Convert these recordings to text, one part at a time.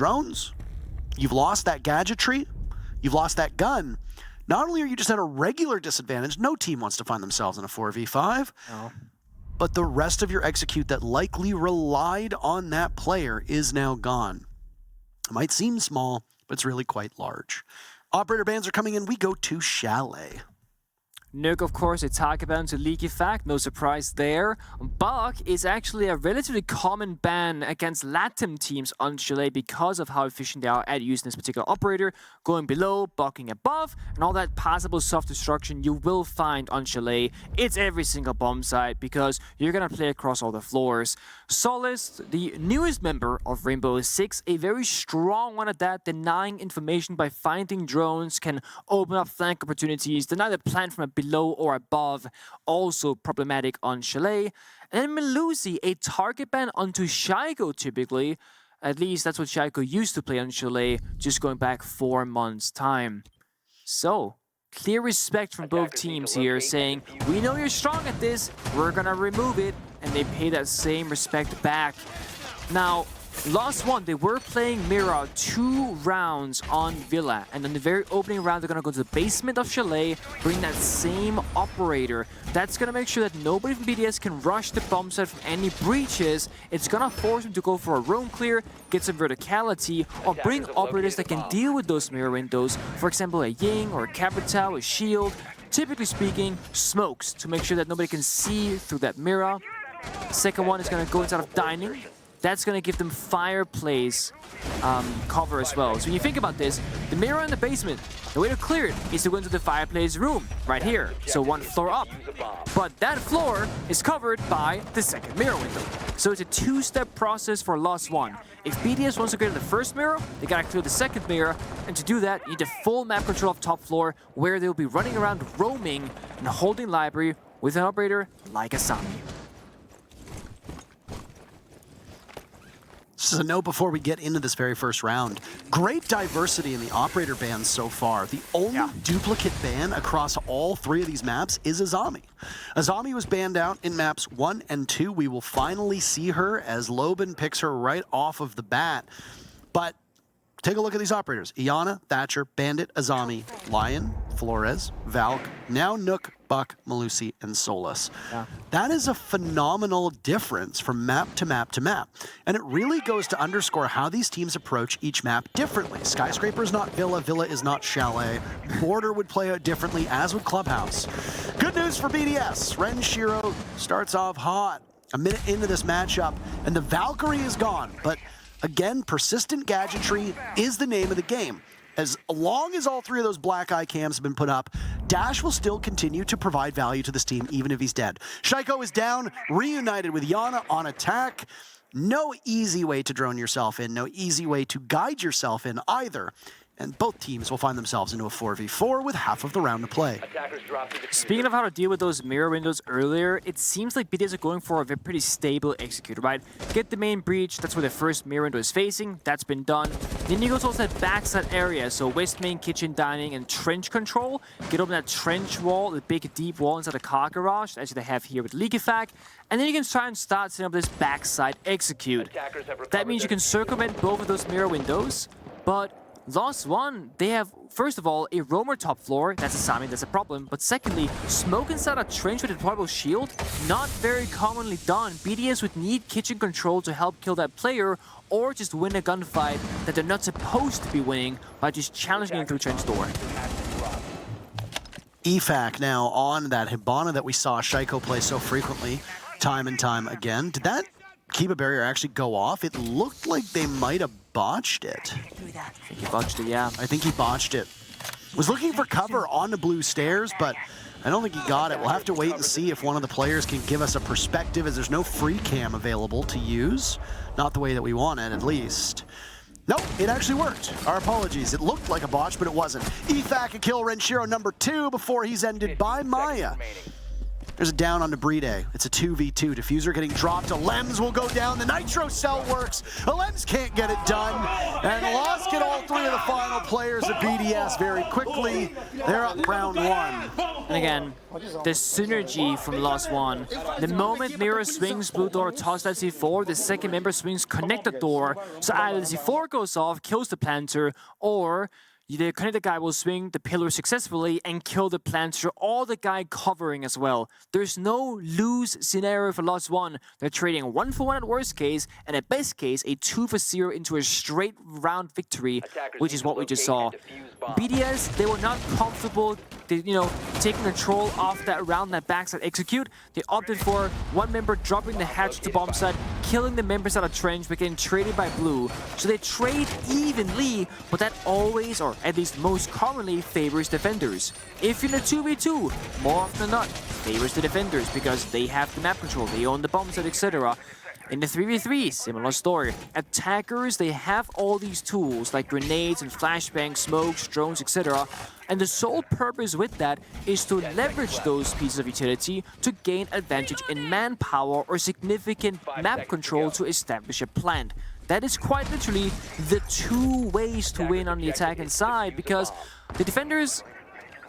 drones, you've lost that gadgetry, you've lost that gun. Not only are you just at a regular disadvantage, no team wants to find themselves in a 4v5, but the rest of your execute that likely relied on that player is now gone. It might seem small, but it's really quite large. Operator bans are coming in. We go to Chalet. Nuke, of course, a target ban to Leaky Fact, no surprise there. Bug is actually a relatively common ban against Latin teams on Chalet because of how efficient they are at using this particular operator, going below, bugging above, and all that possible soft destruction you will find on Chalet. It's every single bomb site because you're gonna play across all the floors. Solace, the newest member of Rainbow Six, a very strong one at that, denying information by finding drones, can open up flank opportunities, deny the plant from a below or above, also problematic on Chalet. And then Melusi, a target ban onto Shaiko typically. At least that's what Shaiko used to play on Chalet, just going back 4 months' time. So, clear respect from both teams here, saying, we know you're strong at this, we're gonna remove it, and they pay that same respect back. Now, Lost One, they were playing Mira 2 rounds on Villa, and in the very opening round, they're gonna go to the basement of Chalet, bring that same operator. That's gonna make sure that nobody from BDS can rush the bomb site from any breaches. It's gonna force them to go for a roam clear, get some verticality, or bring operators that can deal with those mirror windows. For example, a Ying or a Capital, a Shield. Typically speaking, smokes to make sure that nobody can see through that mirror. Second one is gonna go inside of dining. That's going to give them fireplace cover as well. So when you think about this, the mirror in the basement, the way to clear it is to go into the fireplace room right here. So 1 floor up. But that floor is covered by the second mirror window. So it's a 2-step process for Lost One. If BDS wants to clear the first mirror, they got to clear the second mirror. And to do that, you need the full map control of top floor, where they'll be running around roaming and holding library with an operator like Asami. Just a note before we get into this very first round. Great diversity in the operator bans so far. The only duplicate ban across all 3 of these maps is Azami. Azami was banned out in maps 1 and 2. We will finally see her as Loban picks her right off of the bat. But take a look at these operators. Iana, Thatcher, Bandit, Azami, Lion, Flores, Valk, now Nook, Buck, Melusi, and Solus. That is a phenomenal difference from map to map to map. And it really goes to underscore how these teams approach each map differently. Skyscraper is not Villa, Villa is not Chalet. Border would play out differently, as would Clubhouse. Good news for BDS. Renshiro starts off hot. A minute into this matchup, and the Valkyrie is gone. But again, persistent gadgetry is the name of the game. As long as all 3 of those black eye cams have been put up, Dash will still continue to provide value to this team, even if he's dead. Shaiko is down, reunited with Yana on attack. No easy way to drone yourself in, no easy way to guide yourself in either. And both teams will find themselves into a 4v4 with half of the round to play. Speaking of how to deal with those mirror windows earlier, it seems like BDS are going for a pretty stable execute, right? Get the main breach, that's where the first mirror window is facing, that's been done. Then you go towards that backside area, so west main, kitchen, dining, and trench control. Get open that trench wall, the big deep wall inside the car garage, as they have here with Leaky Fact. And then you can try and start setting up this backside execute. That means you can circumvent both of those mirror windows, but Lost One, they have, first of all, a roamer top floor. That's Asami, that's a problem. But secondly, smoke inside a trench with a deployable shield, not very commonly done. BDS would need kitchen control to help kill that player, or just win a gunfight that they're not supposed to be winning by just challenging him through trench door. EFAC now on that Hibana that we saw Shaiko play so frequently, time and time again. Did that Kiba barrier actually go off? It looked like they might have botched it. I think he botched it, yeah. I think he botched it. Was looking for cover on the blue stairs, but I don't think he got it. We'll have to wait and see if one of the players can give us a perspective, as there's no free cam available to use. Not the way that we want it, at least. Nope, it actually worked. Our apologies. It looked like a botch, but it wasn't. EFAC a kill Renshiro number 2 before he's ended by Maya. There's a down onto Bride. It's a 2v2. Diffuser getting dropped. Alems will go down. The Nitro cell works. Alems can't get it done. And Lost get all three of the final players of BDS very quickly. They're up round one. And again, the synergy from Lost One. The moment Mirror swings blue door, toss that C4, the second member swings connect the door. So either the C4 goes off, kills the planter, or the connected guy will swing the pillar successfully and kill the planter, or the guy covering as well. There's no lose scenario for Lost One. They're trading 1-for-1 at worst case, and at best case, a 2-for-0 into a straight round victory, which is what we just saw. BDS, they were not comfortable, taking control of that round, that backside execute. They opted for one member dropping the hatch to bomb site, killing the members out of trench, but getting traded by blue. So they trade evenly, but that always, or at least most commonly, favors defenders. If you're in a 2v2, more often than not, favors the defenders because they have the map control, they own the bomb site, etc. In the 3v3, similar story. Attackers, they have all these tools like grenades and flashbangs, smokes, drones, etc. And the sole purpose with that is to leverage those pieces of utility to gain advantage in manpower or significant map control to establish a plant. That is quite literally the two ways to win on the attacking side, because the defenders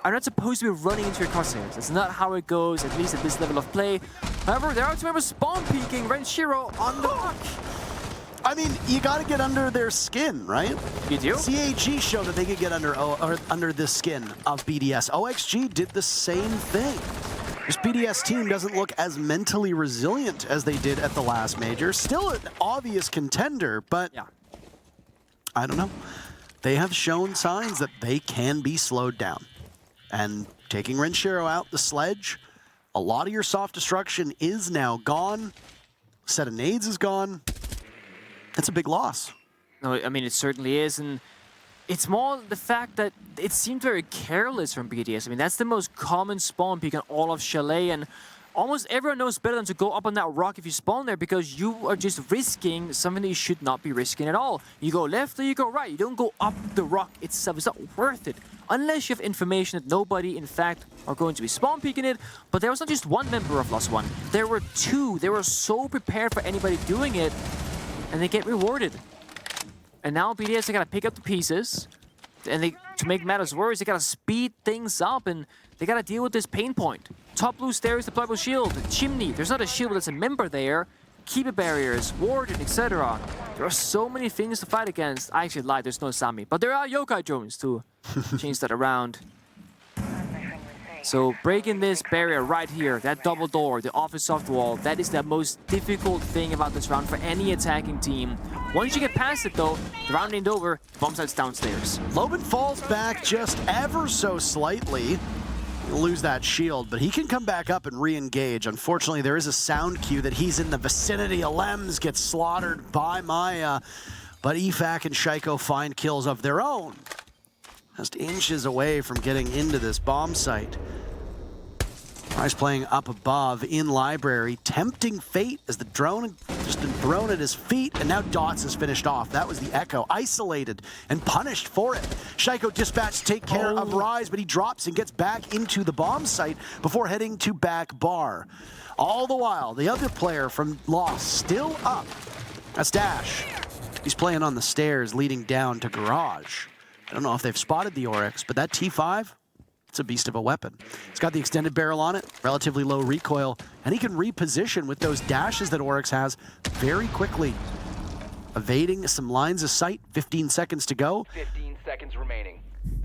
are not supposed to be running into your crosshairs. That's not how it goes, at least at this level of play. However, there are two members spawn peeking. Renshiro on the block. I mean, you gotta get under their skin, right? You do? CAG showed that they could get under the skin of BDS. OXG did the same thing. This BDS team doesn't look as mentally resilient as they did at the last major. Still an obvious contender, but yeah, I don't know. They have shown signs that they can be slowed down. And taking Renshiro out, the sledge, a lot of your soft destruction is now gone. Set of nades is gone. That's a big loss. No, I mean, it certainly is. And it's more the fact that it seemed very careless from BDS. I mean, that's the most common spawn peak on all of Chalet. And almost everyone knows better than to go up on that rock if you spawn there, because you are just risking something that you should not be risking at all. You go left or you go right. You don't go up the rock itself. It's not worth it. Unless you have information that nobody, in fact, are going to be spawn peeking it. But there was not just one member of Lost One. There were two. They were so prepared for anybody doing it, and they get rewarded. And now BDS, they gotta pick up the pieces. And to make matters worse, they gotta speed things up, and they gotta deal with this pain point. Top blue stairs, deployable shield, chimney. There's not a shield, that's a member there. Keeper barriers, warden, etc. There are so many things to fight against. I actually lied, there's no Sami. But there are yokai drones to change that around. So breaking this barrier right here, that double door, the office soft wall, that is the most difficult thing about this round for any attacking team. Once you get past it though, the round ain't over, bomb site's downstairs. Loban falls back just ever so slightly. He'll lose that shield, but he can come back up and re-engage. Unfortunately, there is a sound cue that he's in the vicinity. Alems gets slaughtered by Maya, but EFAC and Shaiko find kills of their own. Just inches away from getting into this bomb site. Price playing up above in library, tempting fate as the drone had just been thrown at his feet, and now Dots is finished off. That was the Echo, isolated and punished for it. Shaiko dispatched to take care of Rise, but he drops and gets back into the bomb site before heading to back bar. All the while, the other player from Lost still up. That's Dash. He's playing on the stairs leading down to garage. I don't know if they've spotted the Oryx, but that T5, it's a beast of a weapon. It's got the extended barrel on it, relatively low recoil, and he can reposition with those dashes that Oryx has very quickly. Evading some lines of sight, 15 seconds to go. 15 seconds remaining.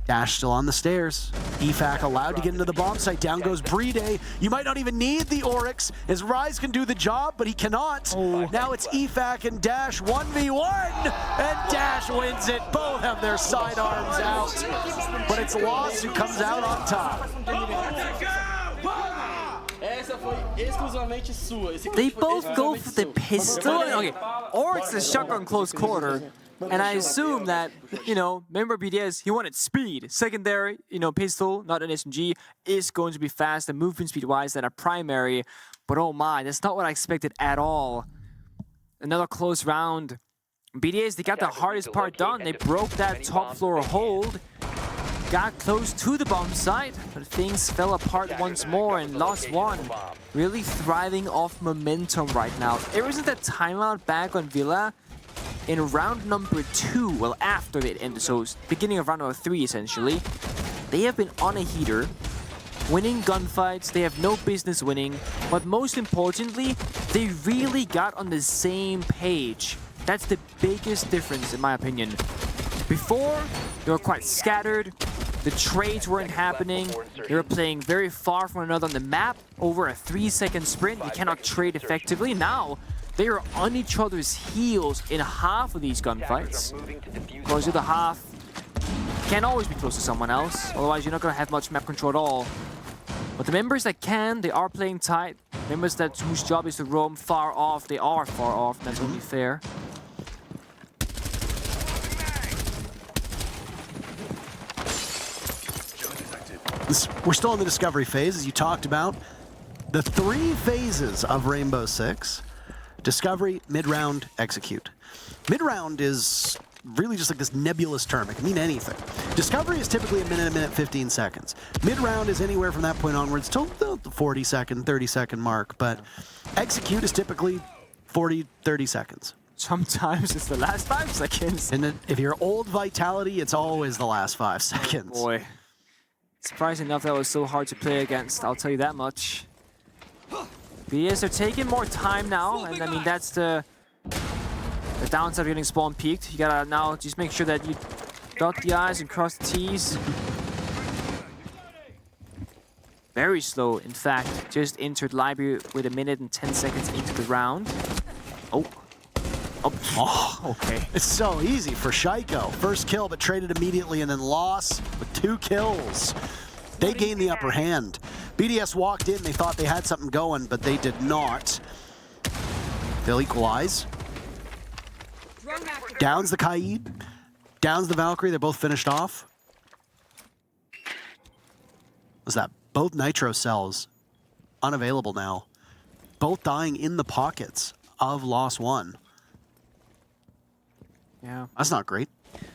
Dash still on the stairs. EFAC allowed to get into the bomb site. Down goes Bride. You might not even need the Oryx, as Rise can do the job, but he cannot. Now it's EFAC and Dash 1v1, and Dash wins it. Both have their sidearms out, but it's Lost who comes out on top. They both go for the pistol. Okay, Oryx is shotgun close quarter. And I assume that, member BDS, he wanted speed. Secondary, pistol, not an SMG, is going to be fast and movement speed-wise than a primary. But oh my, that's not what I expected at all. Another close round. BDS, they got the hardest part done. They broke that top floor hold. got close to the bomb site, but things fell apart once more and lost one. Really thriving off momentum right now. Ever since that timeout back on Villa in round number 2, well, after it ended, so beginning of round number 3 essentially, they have been on a heater, winning gunfights they have no business winning, but most importantly, they really got on the same page. That's the biggest difference in my opinion. Before, they were quite scattered, the trades weren't happening, they were playing very far from one another on the map, over a 3-second sprint, you cannot trade effectively. Now, they are on each other's heels in half of these gunfights. Of course, the other half can't always be close to someone else, otherwise you're not going to have much map control at all. But the members that can, they are playing tight. Members that whose job is to roam far off, they are far off, that's only fair. We're still in the discovery phase, as you talked about. The 3 phases of Rainbow Six: discovery, mid-round, execute. Mid-round is really just like this nebulous term. It can mean anything. Discovery is typically a minute, 15 seconds. Mid-round is anywhere from that point onwards till the 40-second, 30-second mark, but execute is typically 40, 30 seconds. Sometimes it's the last 5 seconds. And then if you're old Vitality, it's always the last 5 seconds. Oh boy. Surprising enough, that was so hard to play against, I'll tell you that much. BDS are taking more time now, and I mean, that's the downside of getting spawn peaked. You gotta now just make sure that you dot the I's and cross the T's. Very slow, in fact. Just entered library with 1 minute and 10 seconds into the round. Oh. Oh, okay. It's so easy for Shaiko. First kill, but traded immediately, and then loss with 2 kills. They gained the upper hand. BDS walked in, they thought they had something going, but they did not. They'll equalize. Downs the Kaid, downs the Valkyrie, they're both finished off. What's that? Both Nitro cells unavailable now. Both dying in the pockets of Lost One. Yeah. That's not great.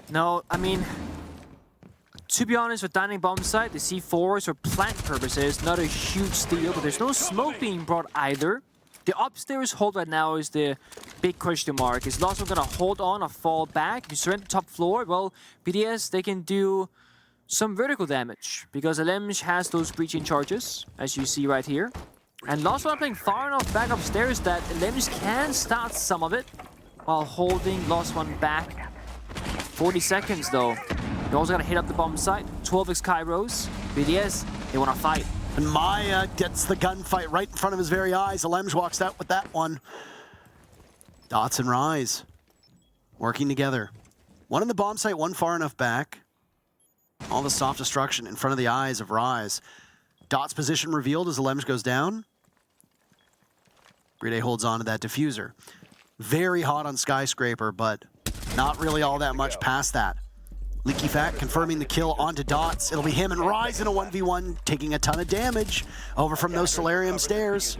No, I mean, to be honest, with dining bomb site, the C4s for plant purposes, not a huge steal, but there's no smoke being brought either. The upstairs hold right now is the big question mark. Is Lost One gonna hold on or fall back? If you surrender the top floor, well, BDS, they can do some vertical damage because Alemj has those breaching charges, as you see right here. And Lost One playing far enough back upstairs that Alemj can start some of it while holding Lost One back. 40 seconds though. They also gotta hit up the bomb site. 12x Kairos. BDS, they wanna fight. And Maya gets the gunfight right in front of his very eyes. Alemj walks out with that one. Dots and Rise working together. One in the bomb site, one far enough back. All the soft destruction in front of the eyes of Rise. Dot's position revealed as Alemj goes down. Brede holds on to that diffuser. Very hot on Skyscraper, but not really all that much past that. Leaky Fat confirming the kill onto Dots. It'll be him and Rise in a 1v1, taking a ton of damage over from those Solarium stairs.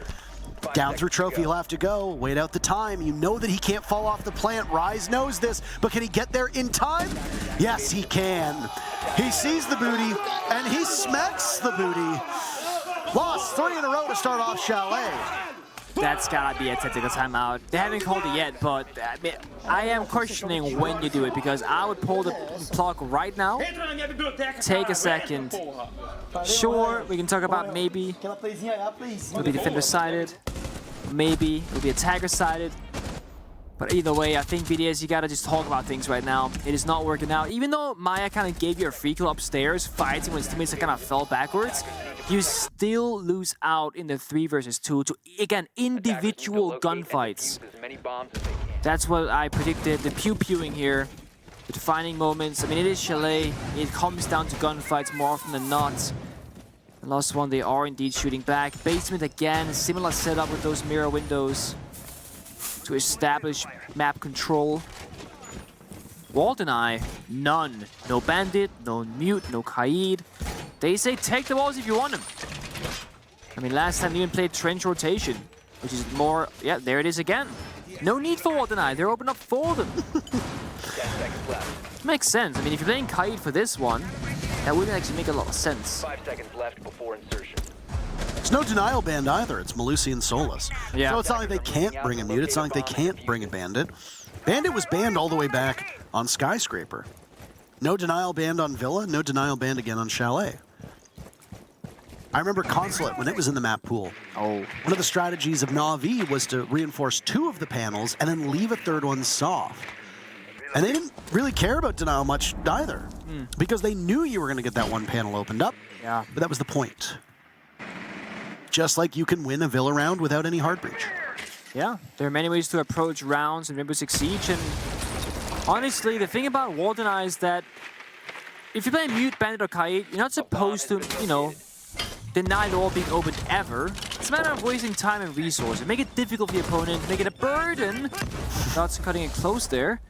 Down through Trophy, he'll have to go. Wait out the time. You know that he can't fall off the plant. Rise knows this, but can he get there in time? Yes, he can. He sees the booty, and he smacks the booty. Lost 3 in a row to start off Chalet. That's gotta be a tactical timeout. They haven't called it yet, but I am questioning when you do it because I would pull the plug right now. Take a second. Sure, we can talk about maybe it'll be defender-sided, maybe it'll be attacker-sided. But either way, I think BDS, you gotta just talk about things right now. It is not working out. Even though Maya kind of gave you a free kill upstairs, fighting when his teammates kind of fell backwards, you still lose out in the 3 versus 2 to, again, individual gunfights. That's what I predicted. The pew-pewing here, the defining moments. I mean, it is Chalet. It comes down to gunfights more often than not. The last one, they are indeed shooting back. Basement again, similar setup with those mirror windows to establish map control. Wall deny, none. No Bandit, no Mute, no Kaid. They say take the walls if you want them. I mean, last time they even played trench rotation, which is more, yeah, there it is again. No need for wall deny, they're open up for them. Makes sense. I mean, if you're playing Kaid for this one, That wouldn't actually make a lot of sense. 5 seconds left before insertion. There's no denial band either. It's Malusi and Solus. Yeah. So it's not like they can't bring a mute. It's not like they can't bring a bandit. Bandit was banned all the way back on Skyscraper. No denial band on Villa. No denial band again on Chalet. I remember Consulate when it was in the map pool. Oh. One of the strategies of Na'Vi was to reinforce 2 of the panels and then leave a 3rd one soft. And they didn't really care about denial much either, because they knew you were going to get that 1 panel opened up. Yeah. But that was the point. Just like you can win a Villa round without any hard breach. Yeah, there are many ways to approach rounds in Rainbow Six Siege, and honestly, the thing about wall deny is that if you play Mute, Bandit, or Kite, you're not supposed to, you know, deny the wall being opened ever. It's a matter of wasting time and resources. Make it difficult for the opponent, make it a burden. Not cutting it close there.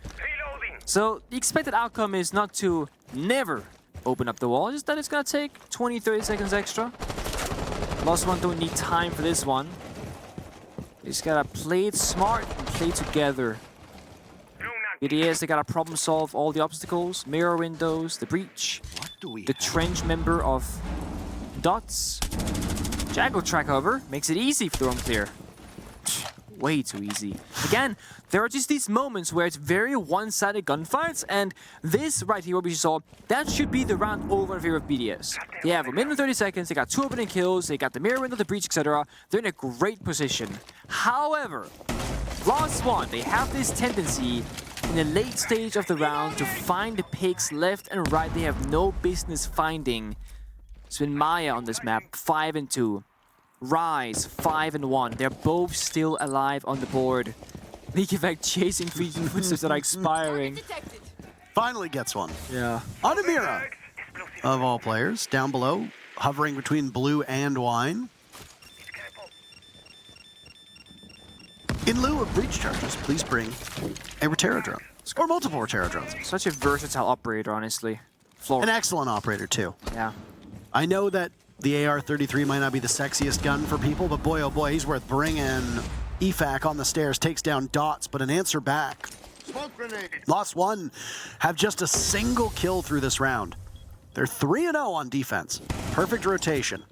So the expected outcome is not to never open up the wall, just that it's gonna take 20-30 seconds extra. Lost One don't need time for this one. You just gotta play it smart and play together. BDS, they gotta problem solve all the obstacles, mirror windows, the breach, the trench member of Dots. Jackal track, however, makes it easy for the roam clear. Way too easy. Again, there are just these moments where it's very one-sided gunfights, and this right here, what we saw, that should be the round over in favor of BDS. They have a minute and 30 seconds, they got 2 opening kills, they got the mirror window, the breach, etc. They're in a great position. However, Lost One, they have this tendency in the late stage of the round to find the picks left and right they have no business finding. It's been Maya on this map, 5 and 2. Rise, 5 and 1. They're both still alive on the board. Leak Effect chasing footsteps that are expiring. Finally gets one. Yeah. Adamira, of all players, down below, hovering between blue and wine. In lieu of breach charges, please bring a Rotero drone. Or multiple Rotero drones. Such a versatile operator, honestly. An excellent operator, too. Yeah. I know that the AR-33 might not be the sexiest gun for people, but boy, oh boy, he's worth bringing. EFAC on the stairs takes down Dots, but an answer back. Lost One have just a single kill through this round. They're 3-0 on defense. Perfect rotation.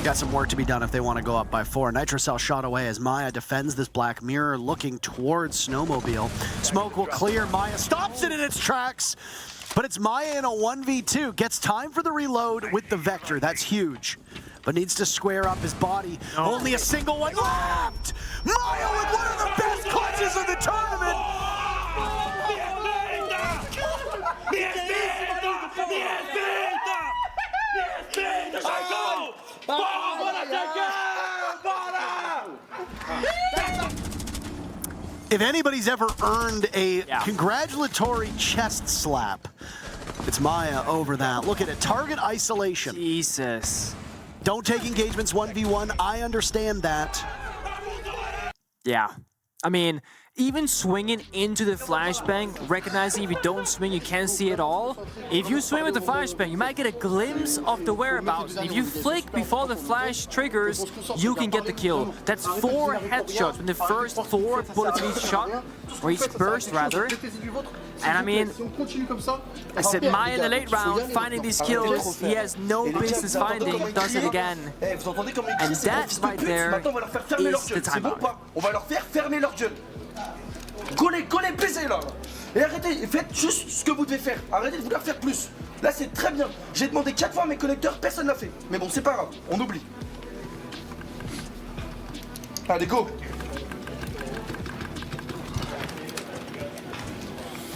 Got some work to be done if they want to go up by 4. Nitrocell shot away as Maya defends this black mirror, looking towards Snowmobile. Smoke will clear. Maya stops it in its tracks. But it's Maya in a 1v2. Gets time for the reload with the Vector. That's huge. But needs to square up his body. Oh. Only a single one left! Maya with one of the best clutches of the tournament! If anybody's ever earned a congratulatory chest slap, it's Maya over that. Look at it, target isolation. Jesus. Don't take engagements 1v1, I understand that. Yeah. I mean, even swinging into the flashbang, recognizing if you don't swing, you can't see it all. If you swing with the flashbang, you might get a glimpse of the whereabouts. If you flick before the flash triggers, you can get the kill. That's 4 headshots in the first 4 bullets of each shot, or each burst rather. And I mean, I said Maya in the late round, finding these kills, he has no business finding, does it again. And that right there is the timeout. Collez, baisez là. Et arrêtez, faites juste ce que vous devez faire. Arrêtez de vouloir faire plus. Là c'est très bien. J'ai demandé 4 fois à mes connecteurs, personne l'a fait. Mais bon, c'est pas grave, on oublie. Allez, go.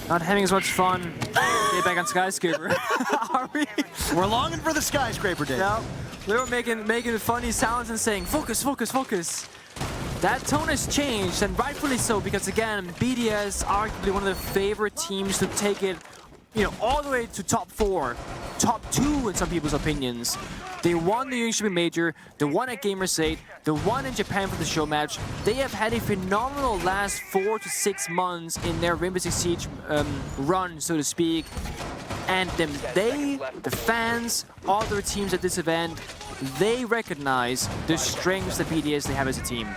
Not having as much fun. Get back on Skyscraper. Are we? We're longing for the Skyscraper day. No. We were making funny sounds and saying, focus, focus, focus. That tone has changed, and rightfully so, because again, BDS arguably one of the favorite teams to take it, you know, all the way to top 4, top 2 in some people's opinions. They won the Union Major, they won at Gamers 8, they won in Japan for the show match. They have had a phenomenal last 4 to 6 months in their Rainbow Six Siege run, so to speak. And then they, the fans, other teams at this event, they recognize the strengths that BDS they have as a team.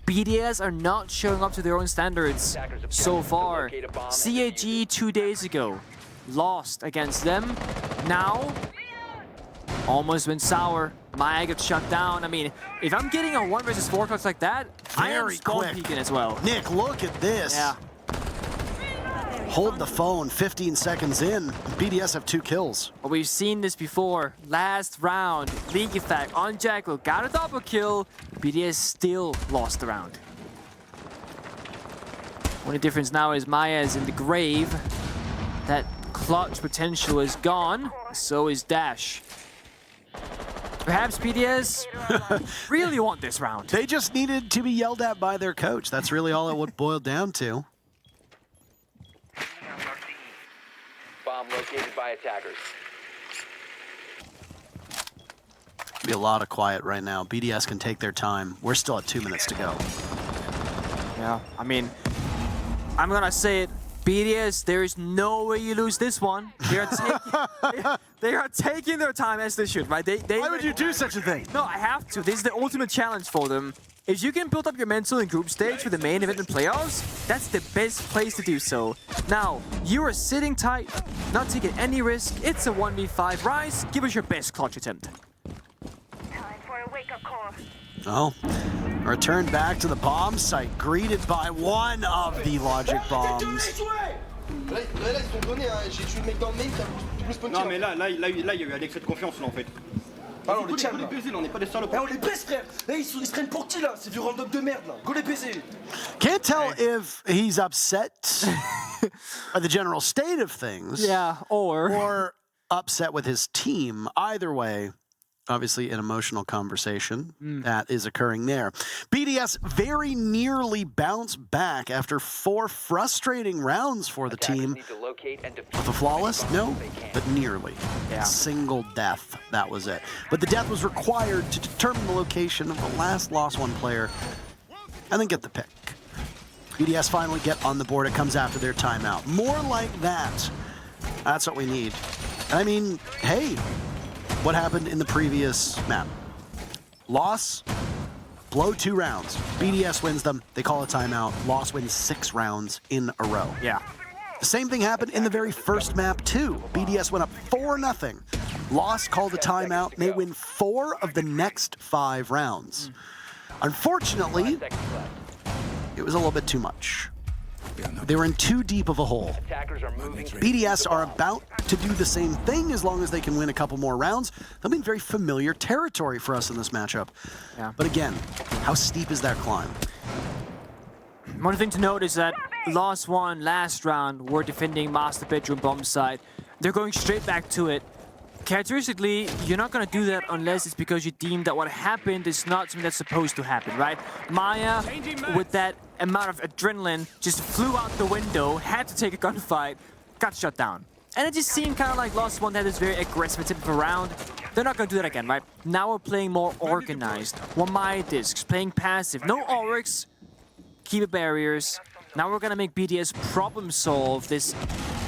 BDS are not showing up to their own standards so far. CAG 2 days ago, lost against them. Now, almost went sour. Maya gets shut down. I mean, if I'm getting a 1 versus 4 clutch like that, I am Very spawn quick. peeking as well. Nick, look at this. Yeah. Hold the phone, 15 seconds in. BDS have 2 kills. But we've seen this before. Last round, League Effect on Jackal got a double kill. BDS still lost the round. Only difference now is Maya is in the grave. That clutch potential is gone. So is Dash. Perhaps BDS really want this round. They just needed to be yelled at by their coach. That's really all it would boil down to. Bomb located by attackers. Be a lot of quiet right now. BDS can take their time. We're still at 2 minutes to go. Yeah, I mean, I'm gonna say it. BDS, there is no way you lose this one. They are taking their time as they should, right? Why would you do such a thing? No, I have to. This is the ultimate challenge for them. If you can build up your mental in group stage for the main event and playoffs, that's the best place to do so. Now, you are sitting tight, not taking any risk. It's a 1v5 rise. Give us your best clutch attempt. Time for a wake-up call. Oh, return back to the bomb site, greeted by one of the logic bombs. Là, ils sont donnés, hein. J'ai tué le mec dans le main, tu peux spawn. Non mais là, il y a eu un excès de confiance là en fait. Ah, on les tient, Go les là. baiser là, on n'est pas des salopes. Eh, on les baisse, frère. Là, ils se prennent pour qui, là? C'est du random de merde, là. Go les baiser. Can't tell if he's upset by the general state of things. Yeah, Or upset with his team. Either way, obviously an emotional conversation that is occurring there. BDS very nearly bounced back after 4 frustrating rounds for the Attackers team. need to locate and defuse The flawless? No, they can. but nearly. Yeah. Single death, that was it. But the death was required to determine the location of the last lost one player and then get the pick. BDS finally get on the board. It comes after their timeout. More like that. That's what we need. I mean, hey, what happened in the previous map? Loss, blow 2 rounds. BDS wins them. They call a timeout. Loss wins 6 rounds in a row. Yeah. The same thing happened in the very first map too. BDS went up 4-0. Loss called a timeout. They win 4 of the next 5 rounds. Unfortunately, 5 seconds left. it was a little bit too much. They were in too deep of a hole. Attackers are moving. BDS are about to do the same thing as long as they can win a couple more rounds. They'll be in very familiar territory for us in this matchup. Yeah. But again, how steep is that climb? One thing to note is that Lost One last round were defending master bedroom bomb site. They're going straight back to it. Characteristically, you're not gonna do that unless it's because you deem that what happened is not something that's supposed to happen, right? Maya, with that amount of adrenaline, just flew out the window, had to take a gunfight, got shut down. And it just seemed kind of like Lost One had this very aggressive type of a round. They're not gonna do that again, right? Now we're playing more organized. One Maya discs, playing passive, no Oryx, keep it barriers. Now we're gonna make BDS problem solve this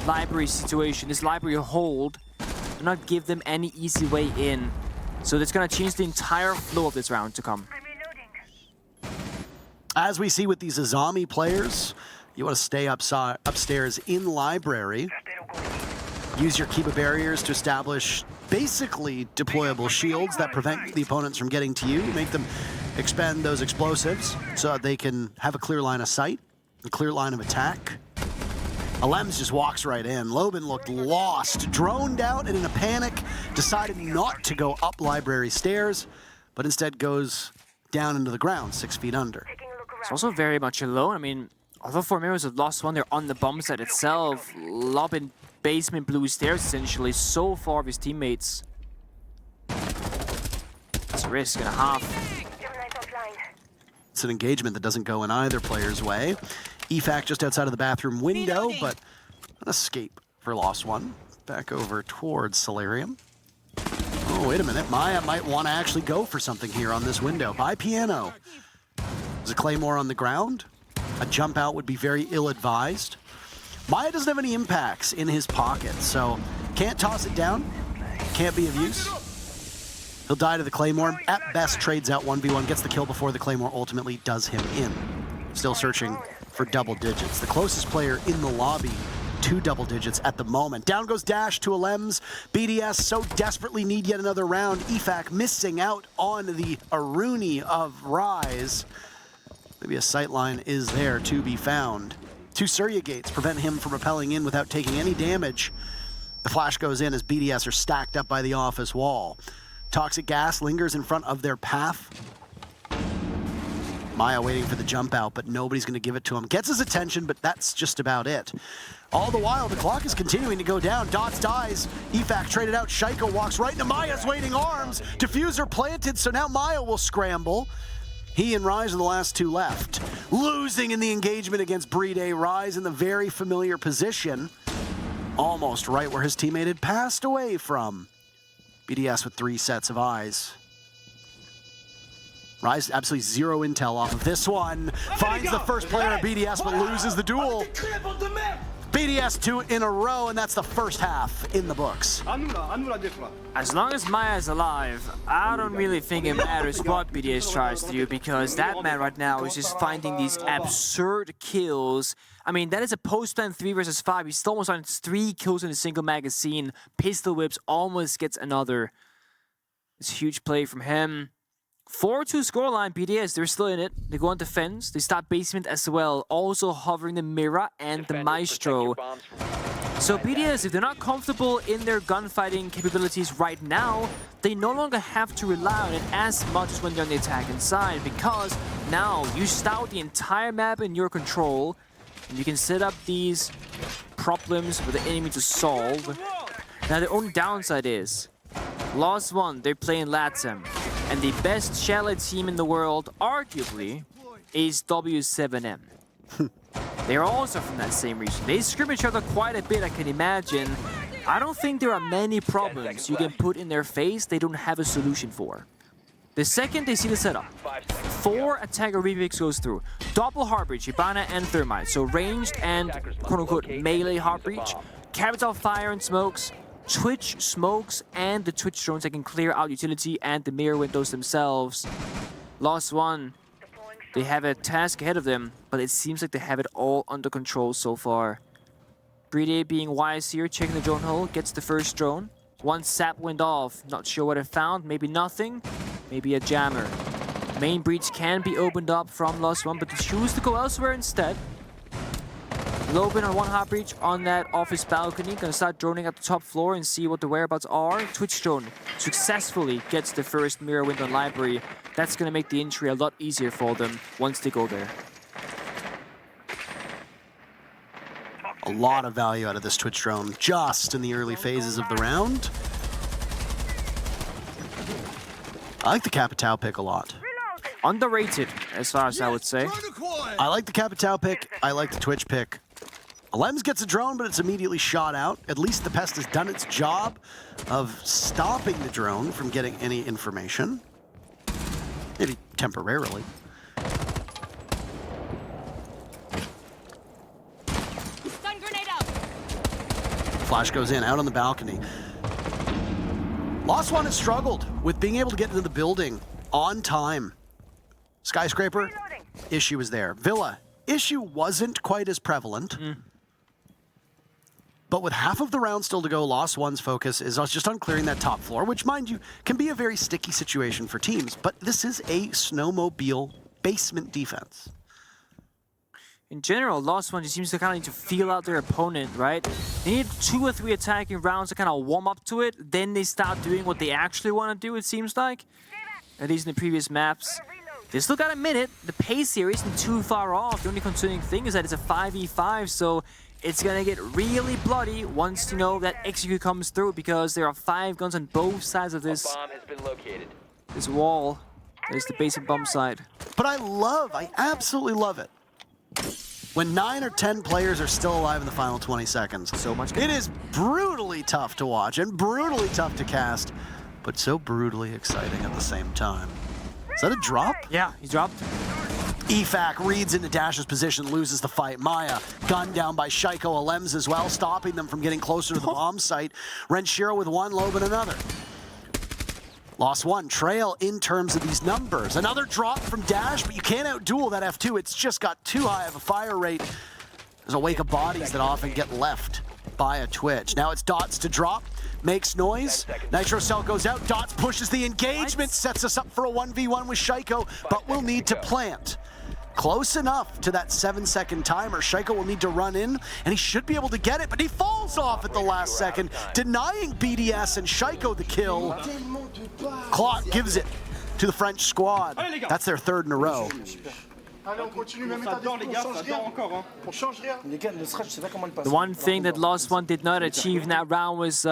library situation, this library hold, and not give them any easy way in. So that's gonna change the entire flow of this round to come. I'm reloading. As we see with these Azami players, you want to stay upstairs in library. Use your Kiba barriers to establish basically deployable shields that prevent the opponents from getting to you. Make them expend those explosives so that they can have a clear line of sight, a clear line of attack. Alems just walks right in. Lobin looked lost, droned out, and in a panic, decided not to go up library stairs, but instead goes down into the ground, 6 feet under. Taking a look It's around. also very much alone. I mean, although 4 members of Lost One, they're on the bomb site itself. Lobin basement blue stairs, essentially, so far of his teammates. It's a risk and a half. Gemini's offline. It's an engagement that doesn't go in either player's way. EFAC just outside of the bathroom window, but an escape for Lost One. Back over towards Solarium. Oh, wait a minute. Maya might want to actually go for something here on this window. By Piano. There's a Claymore on the ground. A jump out would be very ill-advised. Maya doesn't have any impacts in his pocket, so can't toss it down. Can't be of use. He'll die to the Claymore. At best, trades out 1v1, gets the kill before the Claymore ultimately does him in. Still searching for double digits. The closest player in the lobby 2 double digits at the moment. Down goes Dash to Alems. BDS so desperately need yet another round. EFAC missing out on the Aruni of Rise. Maybe a sightline is there to be found. 2 Surya gates prevent him from rappelling in without taking any damage. The flash goes in as BDS are stacked up by the office wall. Toxic gas lingers in front of their path. Maya waiting for the jump out, but nobody's going to give it to him. Gets his attention, but that's just about it. All the while, the clock is continuing to go down. Dots dies. EFAC traded out. Shaiko walks right into Maya's waiting arms. Diffuser planted, so now Maya will scramble. He and Rise are the last 2 left. Losing in the engagement against Brede. Rise in the very familiar position. Almost right where his teammate had passed away from. BDS with 3 sets of eyes. Rise absolutely 0 intel off of this one. Finds the first player of BDS, but loses the duel. BDS 2 in a row, and that's the first half in the books. As long as Maya is alive, I don't really think it matters what BDS tries to do, because that man right now is just finding these absurd kills. I mean, that is a post-plan 3 versus 5. He still almost finds 3 kills in a single magazine. Pistol whips, almost gets another. It's a huge play from him. 4-2 scoreline, BDS, they're still in it. They go on defense. They start basement as well, also hovering the Mira and the Maestro. So BDS, if they're not comfortable in their gunfighting capabilities right now, they no longer have to rely on it as much as when they're on the attacking side, because now you stout the entire map in your control, and you can set up these problems for the enemy to solve. Now the only downside is, Lost One, they're playing Latam. And the best Chalet team in the world, arguably, is W7M. They're also from that same region. They scrim each other quite a bit, I can imagine. I don't think there are many problems you can put in their face they don't have a solution for. The second they see the setup, 4 attacker remix goes through. Double heart breach, Hibana and Thermite. So ranged and quote-unquote melee heart breach. Capital fire and smokes. Twitch smokes and the Twitch drones that can clear out utility and the mirror windows themselves. Lost One, they have a task ahead of them, but it seems like they have it all under control so far. Brede being wise here, checking the drone hole, gets the first drone. 1 sap went off, not sure what it found, maybe nothing, maybe a jammer. Main breach can be opened up from Lost One, but they choose to go elsewhere instead. Logan on 1 heart breach on that office balcony. Gonna start droning at the top floor and see what the whereabouts are. Twitch drone successfully gets the first mirror window library. That's gonna make the entry a lot easier for them once they go there. A lot of value out of this Twitch drone just in the early phases of the round. I like the Capitao pick a lot. Underrated, as far as I would say. I like the Capitao pick. I like the Twitch pick. Alems gets a drone, but it's immediately shot out. At least the Pest has done its job of stopping the drone from getting any information. Maybe temporarily. Stun grenade out. Flash goes in, out on the balcony. Lost One has struggled with being able to get into the building on time. Skyscraper, issue is there. Villa, issue wasn't quite as prevalent. But with half of the round still to go, Lost One's focus is just on clearing that top floor, which, mind you, can be a very sticky situation for teams. But this is a snowmobile basement defense. In general, Lost One just seems to kind of need to feel out their opponent, right? They need 2 or 3 attacking rounds to kind of warm up to it. Then they start doing what they actually want to do, it seems like. At least in the previous maps. They still got a minute. The pace here isn't too far off. The only concerning thing is that it's a 5v5, so it's gonna get really bloody once, you know, that execute comes through, because there are 5 guns on both sides of this Bomb has been located. this wall. There's the base and bomb side. But I absolutely love it. When 9 or 10 players are still alive in the final 20 seconds. So much It is brutally tough to watch and brutally tough to cast, but so brutally exciting at the same time. Is that a drop? Yeah, he dropped. EFAC reads into Dash's position, loses the fight. Maya, gunned down by Shaiko Alems as well, stopping them from getting closer to the bomb site. Renshiro with 1, Loban another. Lost One, trail in terms of these numbers. Another drop from Dash, but you can't outduel that F2. It's just got too high of a fire rate. There's a wake of bodies that often get left by a Twitch. Now it's Dots to drop, makes noise. Nitro Cell goes out, Dots pushes the engagement, sets us up for a 1v1 with Shaiko, but we'll need to plant. Close enough to that 7-second timer. Shaiko will need to run in, and he should be able to get it, but he falls off at the last second, denying BDS and Shaiko the kill. Clock gives it to the French squad. That's their third in a row. The one thing that Lost One did not achieve in that round was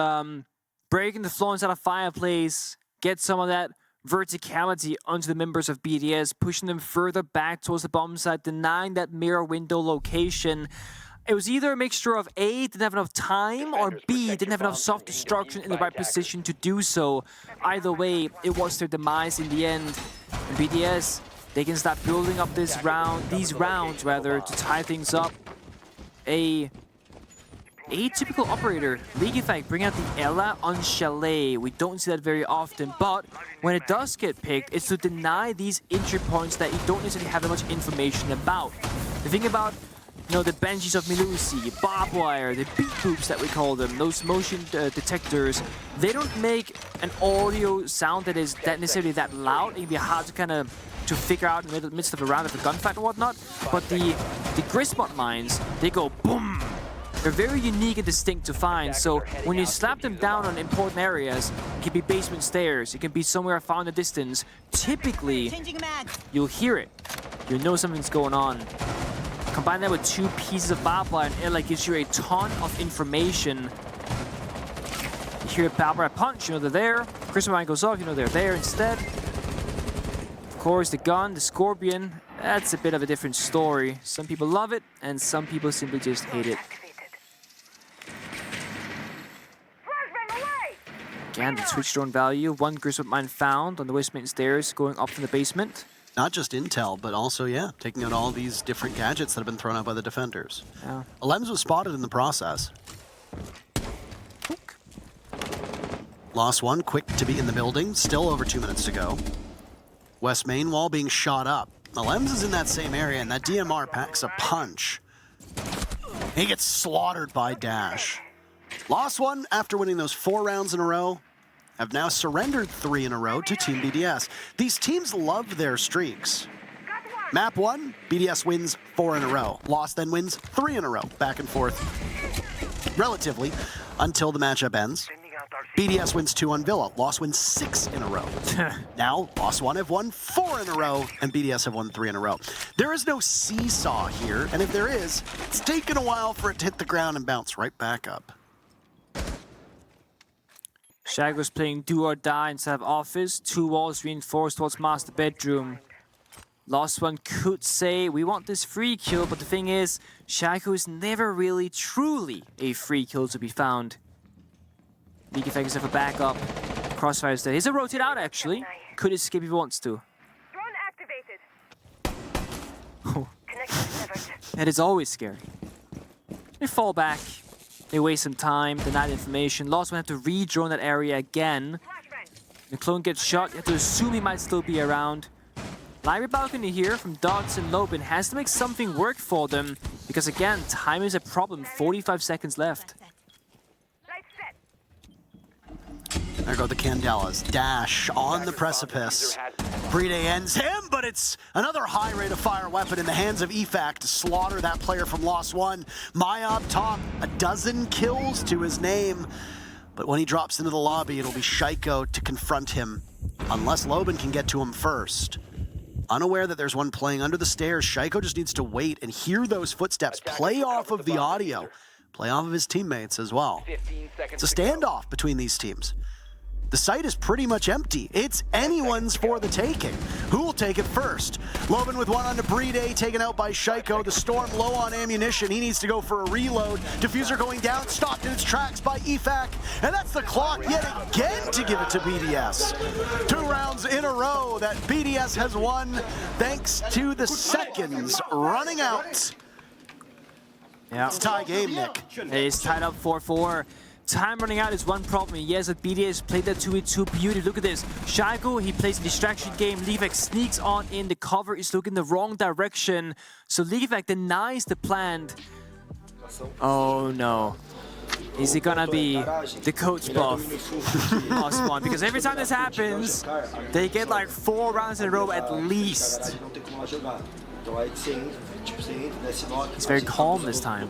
breaking the floor inside a fireplace, get some of that verticality onto the members of BDS, pushing them further back towards the bomb site, denying that mirror window location. It was either a mixture of A, didn't have enough time, or B, didn't have enough soft destruction in the right position to do so. Either way, it was their demise in the end. And BDS, they can start building up these rounds to tie things up. A atypical operator, League Effect, bring out the Ella on Chalet. We don't see that very often, but when it does get picked, it's to deny these entry points that you don't necessarily have that much information about. The thing about, you know, the Banshees of Melusi, barbed wire, the beat boops that we call them, those motion detectors, they don't make an audio sound that is necessarily that loud. It can be hard to kind of figure out in the midst of a round of a gunfight and whatnot. But the Grismot mines, they go boom. They're very unique and distinct to find, so when you slap them down on important areas, it can be basement stairs, it can be somewhere far in the distance, typically, you'll hear it. You'll know something's going on. Combine that with 2 pieces of barbed wire, and it gives you a ton of information. You hear a barbed wire punch, you know they're there. Christmas line goes off, you know they're there instead. Of course, the gun, the Scorpion, that's a bit of a different story. Some people love it, and some people simply just hate it. Again, the switch drone value. 1 Griswold mine found on the West Main stairs going up from the basement. Not just intel, but also, yeah, taking out all these different gadgets that have been thrown out by the defenders. Yeah. Alems was spotted in the process. Lost One, quick to be in the building. Still over 2 minutes to go. West Main wall being shot up. Alems is in that same area, and that DMR packs a punch. He gets slaughtered by Dash. Lost One, after winning those 4 rounds in a row, have now surrendered 3 in a row to Team BDS. These teams love their streaks. Map 1, BDS wins 4 in a row. Lost then wins 3 in a row, back and forth, relatively, until the matchup ends. BDS wins 2 on Villa. Lost wins 6 in a row. Now, Lost One have won 4 in a row, and BDS have won 3 in a row. There is no seesaw here, and if there is, it's taken a while for it to hit the ground and bounce right back up. Shago's playing do or die instead of office. 2 walls reinforced towards master bedroom. Lost One could say, we want this free kill, but the thing is, Shago is never really truly a free kill to be found. League Effect is there for backup. Crossfire is there. He's a rotate out actually. Could escape if he wants to. Drone activated. Connection severed. That is always scary. They fall back. They waste some time, denied information. Lost One have to re-drone that area again. The clone gets shot. You have to assume he might still be around. Library balcony here from Dots and Lobin has to make something work for them. Because again, time is a problem. 45 seconds left. There go the Candelas. Dash on the precipice. Bride ends him, but it's another high rate of fire weapon in the hands of EFAC to slaughter that player from Lost One. Mayob top, 12 kills to his name. But when he drops into the lobby, it'll be Shaiko to confront him, unless Lobin can get to him first. Unaware that there's one playing under the stairs, Shaiko just needs to wait and hear those footsteps, play off of the audio, play off of his teammates as well. It's a standoff between these teams. The site is pretty much empty. It's anyone's for the taking. Who will take it first? Lobin with 1 onto Bride, taken out by Shaiko. The Storm low on ammunition. He needs to go for a reload. Diffuser going down, stopped in its tracks by EFAC. And that's the clock yet again to give it to BDS. 2 rounds in a row that BDS has won thanks to the seconds running out. Yeah. It's a tie game, Nick. It is tied up 4-4. Time running out is one problem. Yes, that BDS played that 2v2 beauty. Look at this. Shaiko, he plays a distraction game. Leavek sneaks on in. The cover is looking the wrong direction. So Leavek denies the planned Oh no. Is it gonna be the coach buff last one? Because every time this happens, they get like 4 rounds in a row at least. He's very calm this time.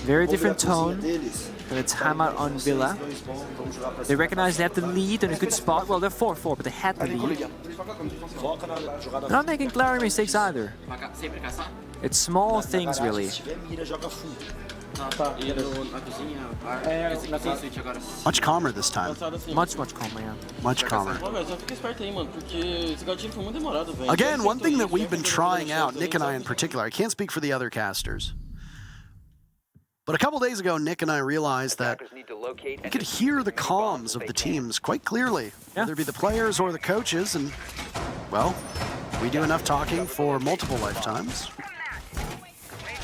Very different tone. Gonna timeout on Villa. They recognize they have the lead in a good spot. Well, they're 4-4, but they had the lead. They're not making glaring mistakes either. It's small things, really. Much calmer this time. Much calmer, yeah. Much calmer. Again, one thing that we've been trying out, Nick and I in particular, I can't speak for the other casters, but a couple days ago, Nick and I realized that we could hear the comms of the teams quite clearly, whether it be the players or the coaches, and, well, we do enough talking for multiple lifetimes.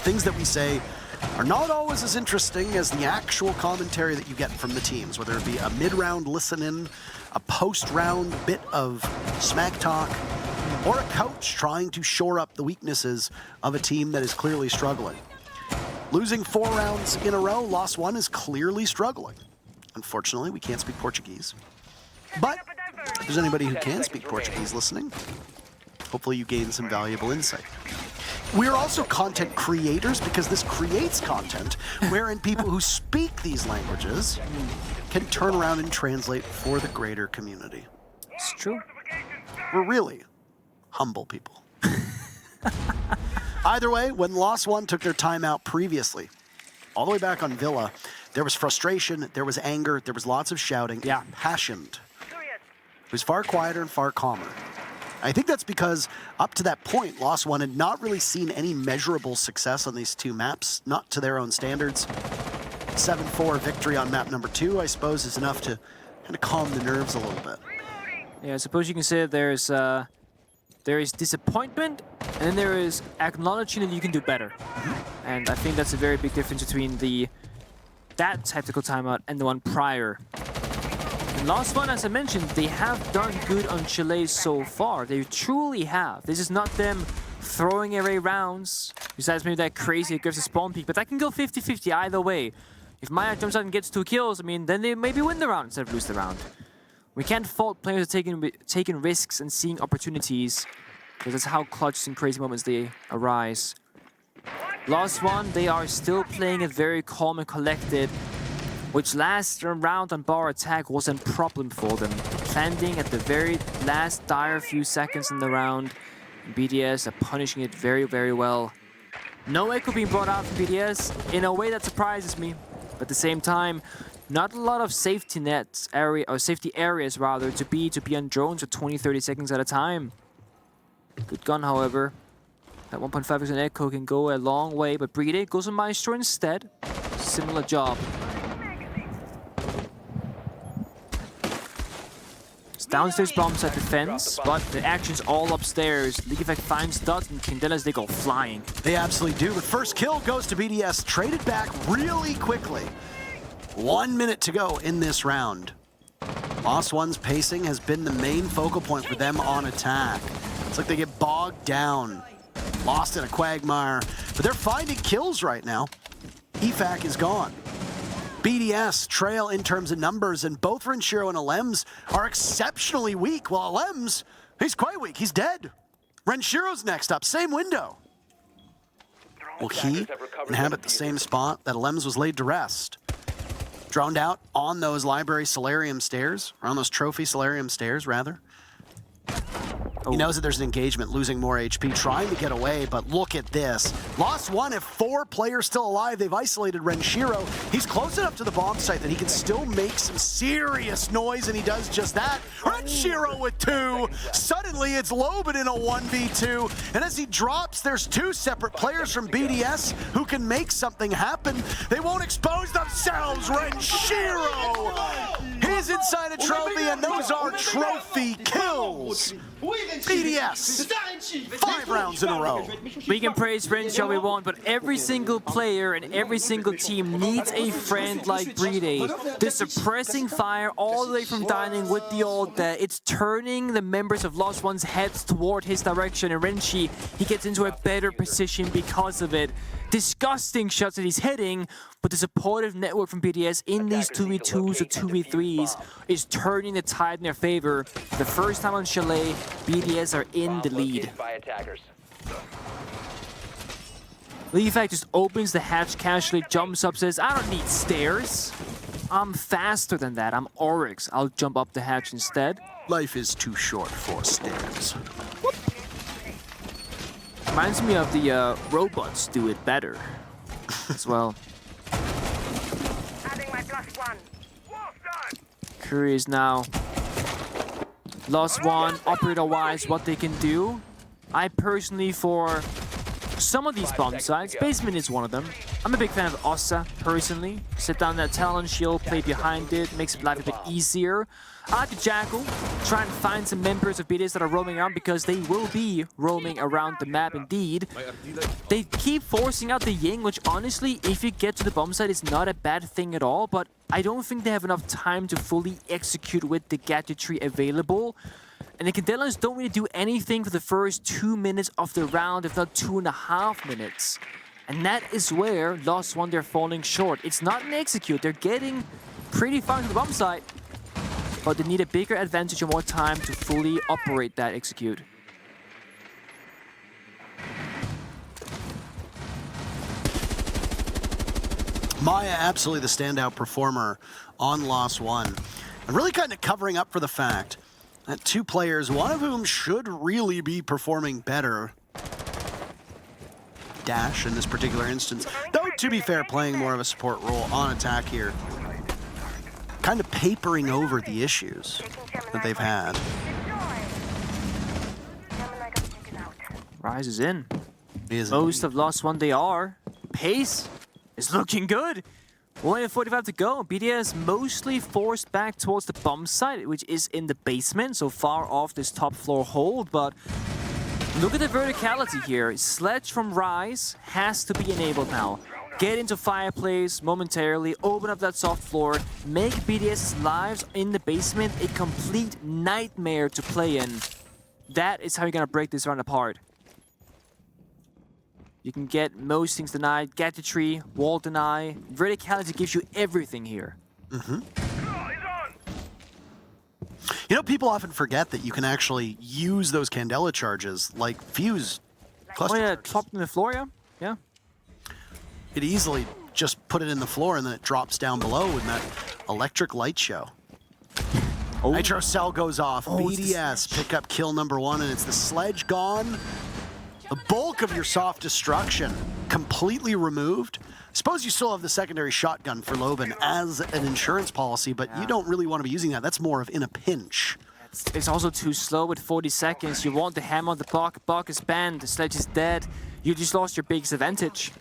Things that we say are not always as interesting as the actual commentary that you get from the teams, whether it be a mid-round listen-in, a post-round bit of smack talk, or a coach trying to shore up the weaknesses of a team that is clearly struggling. Losing 4 rounds in a row, lost 1 is clearly struggling. Unfortunately, we can't speak Portuguese. But if there's anybody who can speak Portuguese listening, hopefully you gain some valuable insight. We're also content creators because this creates content wherein people who speak these languages can turn around and translate for the greater community. It's true. We're really humble people. Either way, when Lost One took their timeout previously, all the way back on Villa, there was frustration, there was anger, there was lots of shouting, impassioned. It was far quieter and far calmer. I think that's because up to that point, Lost One had not really seen any measurable success on these 2 maps, not to their own standards. 7-4 victory on map number 2, I suppose, is enough to kind of calm the nerves a little bit. Yeah, I suppose you can say there is disappointment, and then there is acknowledging that you can do better. And I think that's a very big difference between that tactical timeout and the one prior. And Lost One, as I mentioned, they have done good on Chile so far. They truly have. This is not them throwing away rounds, besides maybe that crazy aggressive spawn peak, but that can go 50-50 either way. If Maya jumps out and gets 2 kills, I mean, then they maybe win the round instead of lose the round. We can't fault players taking risks and seeing opportunities, because that's how clutch and crazy moments they arise. Lost One, they are still playing it very calm and collected, which last round on bar attack wasn't a problem for them. Planting at the very last dire few seconds in the round. BDS are punishing it very, very well. No echo being brought out from BDS in a way that surprises me. But at the same time, not a lot of safety nets or safety areas rather to be on drones for 20-30 seconds at a time. Good gun, however. That 1.5% echo can go a long way, but Bride goes on Maestro instead. Similar job. It's downstairs bombs at defense, but the action's all upstairs. League Effect finds Dot and Kindelas, they go flying. They absolutely do, but first kill goes to BDS, traded back really quickly. 1 minute to go in this round. Lost One's pacing has been the main focal point for them on attack. It's like they get bogged down, lost in a quagmire, but they're finding kills right now. EFAC is gone. BDS trail in terms of numbers, and both Renshiro and Alems are exceptionally weak. Well, Alems, he's quite weak. He's dead. Renshiro's next up, same window. Will he inhabit the same spot that Alems was laid to rest? Drowned out on those library solarium stairs, or on those trophy solarium stairs, rather. He knows that there's an engagement, losing more HP, trying to get away, but look at this. Lost One, if 4 players still alive, they've isolated Renshiro. He's close enough to the bomb site that he can still make some serious noise, and he does just that. Renshiro with 2. Suddenly, it's Loban in a 1v2, and as he drops, there's 2 separate players from BDS who can make something happen. They won't expose themselves. Renshiro! He's inside a trophy, and those are trophy kills. BDS 5 rounds in a row. We can praise Renchi all we want, but every single player and every single team needs a friend like Bride. The suppressing fire all the way from dining with the ult there, it's turning the members of Lost One's heads toward his direction, and Renchi, he gets into a better position because of it. Disgusting shots that he's hitting, but the supportive network from BDS in these 2v2s or 2v3s is turning the tide in their favor. For the first time on Chalet, BDS are in the lead. By attackers. Leafak just opens the hatch casually, jumps up, says, I don't need stairs. I'm faster than that. I'm Oryx. I'll jump up the hatch instead. Life is too short for stairs. Reminds me of the robots do it better as well. Adding my +1. Curious now. Lost One, operator-wise, what they can do. I personally, for some of these bomb sites, basement is one of them. I'm a big fan of Ossa, personally. Sit down that Talon shield, play behind it, makes life a bit easier. I like the Jackal, try and find some members of BDS that are roaming around, because they will be roaming around the map indeed. They keep forcing out the Ying, which honestly, if you get to the bomb site, is not a bad thing at all, but I don't think they have enough time to fully execute with the gadgetry available. And the Candelians don't really do anything for the first 2 minutes of the round, if not 2.5 minutes. And that is where Lost One, they're falling short. It's not an execute, they're getting pretty far to the bomb site, but they need a bigger advantage and more time to fully operate that execute. Maya, absolutely the standout performer on Lost One. And really kind of covering up for the fact that 2 players, one of whom should really be performing better, Dash in this particular instance, though to be fair, playing more of a support role on attack here, kind of papering over the issues that they've had. Rise is in. He is Most of Lost One they are. Pace is looking good. 1:45 to go. BDS mostly forced back towards the bomb site, which is in the basement, so far off this top floor hold, but look at the verticality here. Sledge from Rise has to be enabled now. Get into Fireplace momentarily, open up that soft floor, make BDS's lives in the basement a complete nightmare to play in. That is how you're gonna break this round apart. You can get most things denied, gadgetry, wall deny. Verticality gives you everything here. You know, people often forget that you can actually use those Candela charges like fuse cluster Oh yeah, charges. top in the floor, yeah? Yeah. Could easily just put it in the floor and then it drops down below in that electric light show. Oh. Nitro Cell goes off. Oh, it's the BDS pick up kill number 1, and it's the Sledge gone. The bulk of your soft destruction completely removed. Suppose you still have the secondary shotgun for Loben as an insurance policy, but you don't really want to be using that. That's more of in a pinch. It's also too slow with 40 seconds. You want the hammer on the block. Block is banned. The Sledge is dead. You just lost your biggest advantage.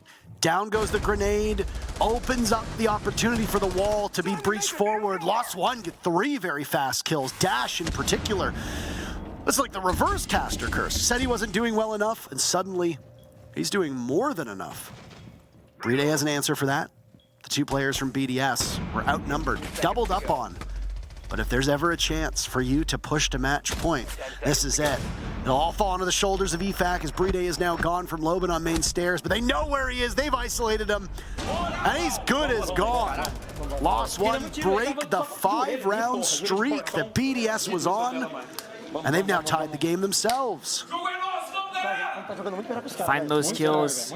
Down goes the grenade, opens up the opportunity for the wall to be breached forward. Lost One get 3 very fast kills, Dash in particular. It's like the reverse caster curse. Said he wasn't doing well enough, and suddenly he's doing more than enough. Bride has an answer for that. The 2 players from BDS were outnumbered, doubled up on. But if there's ever a chance for you to push to match point, this is it. It'll all fall onto the shoulders of EFAC as Bride is now gone from Loben on main stairs, but they know where he is. They've isolated him, and he's good as gone. Lost One break the 5-round streak that BDS was on, and they've now tied the game themselves. Find those kills.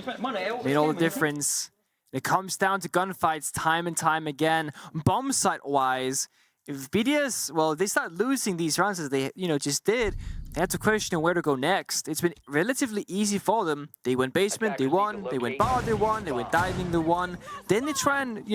Made all the difference. It comes down to gunfights time and time again. Bomb site-wise, if BDS, well, they start losing these rounds as they, just did, they had to question where to go next. It's been relatively easy for them. They went basement, they won. They went bar, they won. They went diving, they won. Then they try and,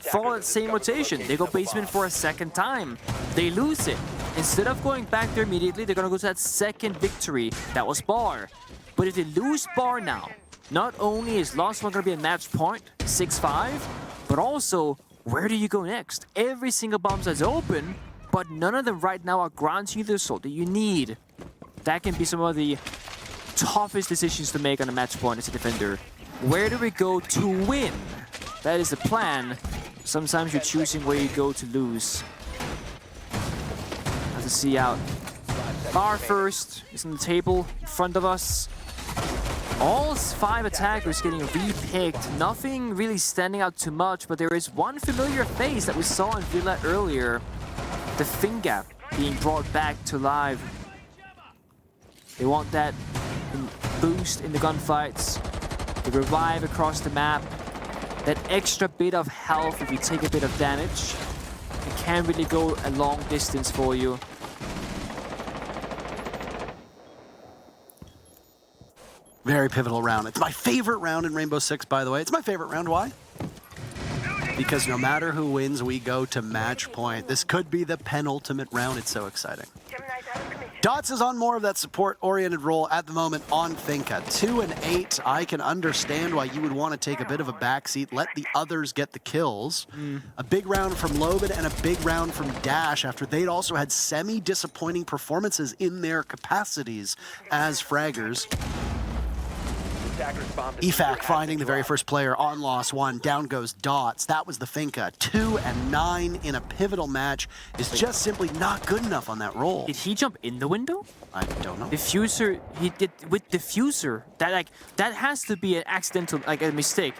follow that same rotation. They go basement for a second time. They lose it. Instead of going back there immediately, they're going to go to that second victory. That was bar. But if they lose bar now, not only is Lost One going to be a match point, 6-5, but also, where do you go next? Every single bomb site's open, but none of them right now are granting you the result that you need. That can be some of the toughest decisions to make on a match point as a defender. Where do we go to win? That is the plan. Sometimes you're choosing where you go to lose. Have to see out. Bar first is on the table in front of us. All 5 attackers getting re-picked. Nothing really standing out too much, but there is one familiar face that we saw in Villa earlier. The finger being brought back to life. They want that boost in the gunfights. The revive across the map. That extra bit of health if you take a bit of damage. It can really go a long distance for you. Very pivotal round. It's my favorite round in Rainbow Six, by the way. It's my favorite round. Why? Because no matter who wins, we go to match point. This could be the penultimate round. It's so exciting. Gemini's out of commission. Dots is on more of that support-oriented role at the moment on Finca. 2 and 8. I can understand why you would want to take a bit of a backseat, let the others get the kills. A big round from Loban and a big round from Dash after they'd also had semi-disappointing performances in their capacities as fraggers. EFAC finding the very first player on loss 1. Down goes Dots. That was the Finca. 2 and 9 in a pivotal match is just simply not good enough on that roll. Did he jump in the window? I don't know. Diffuser, he did with Diffuser. That has to be an accidental, a mistake.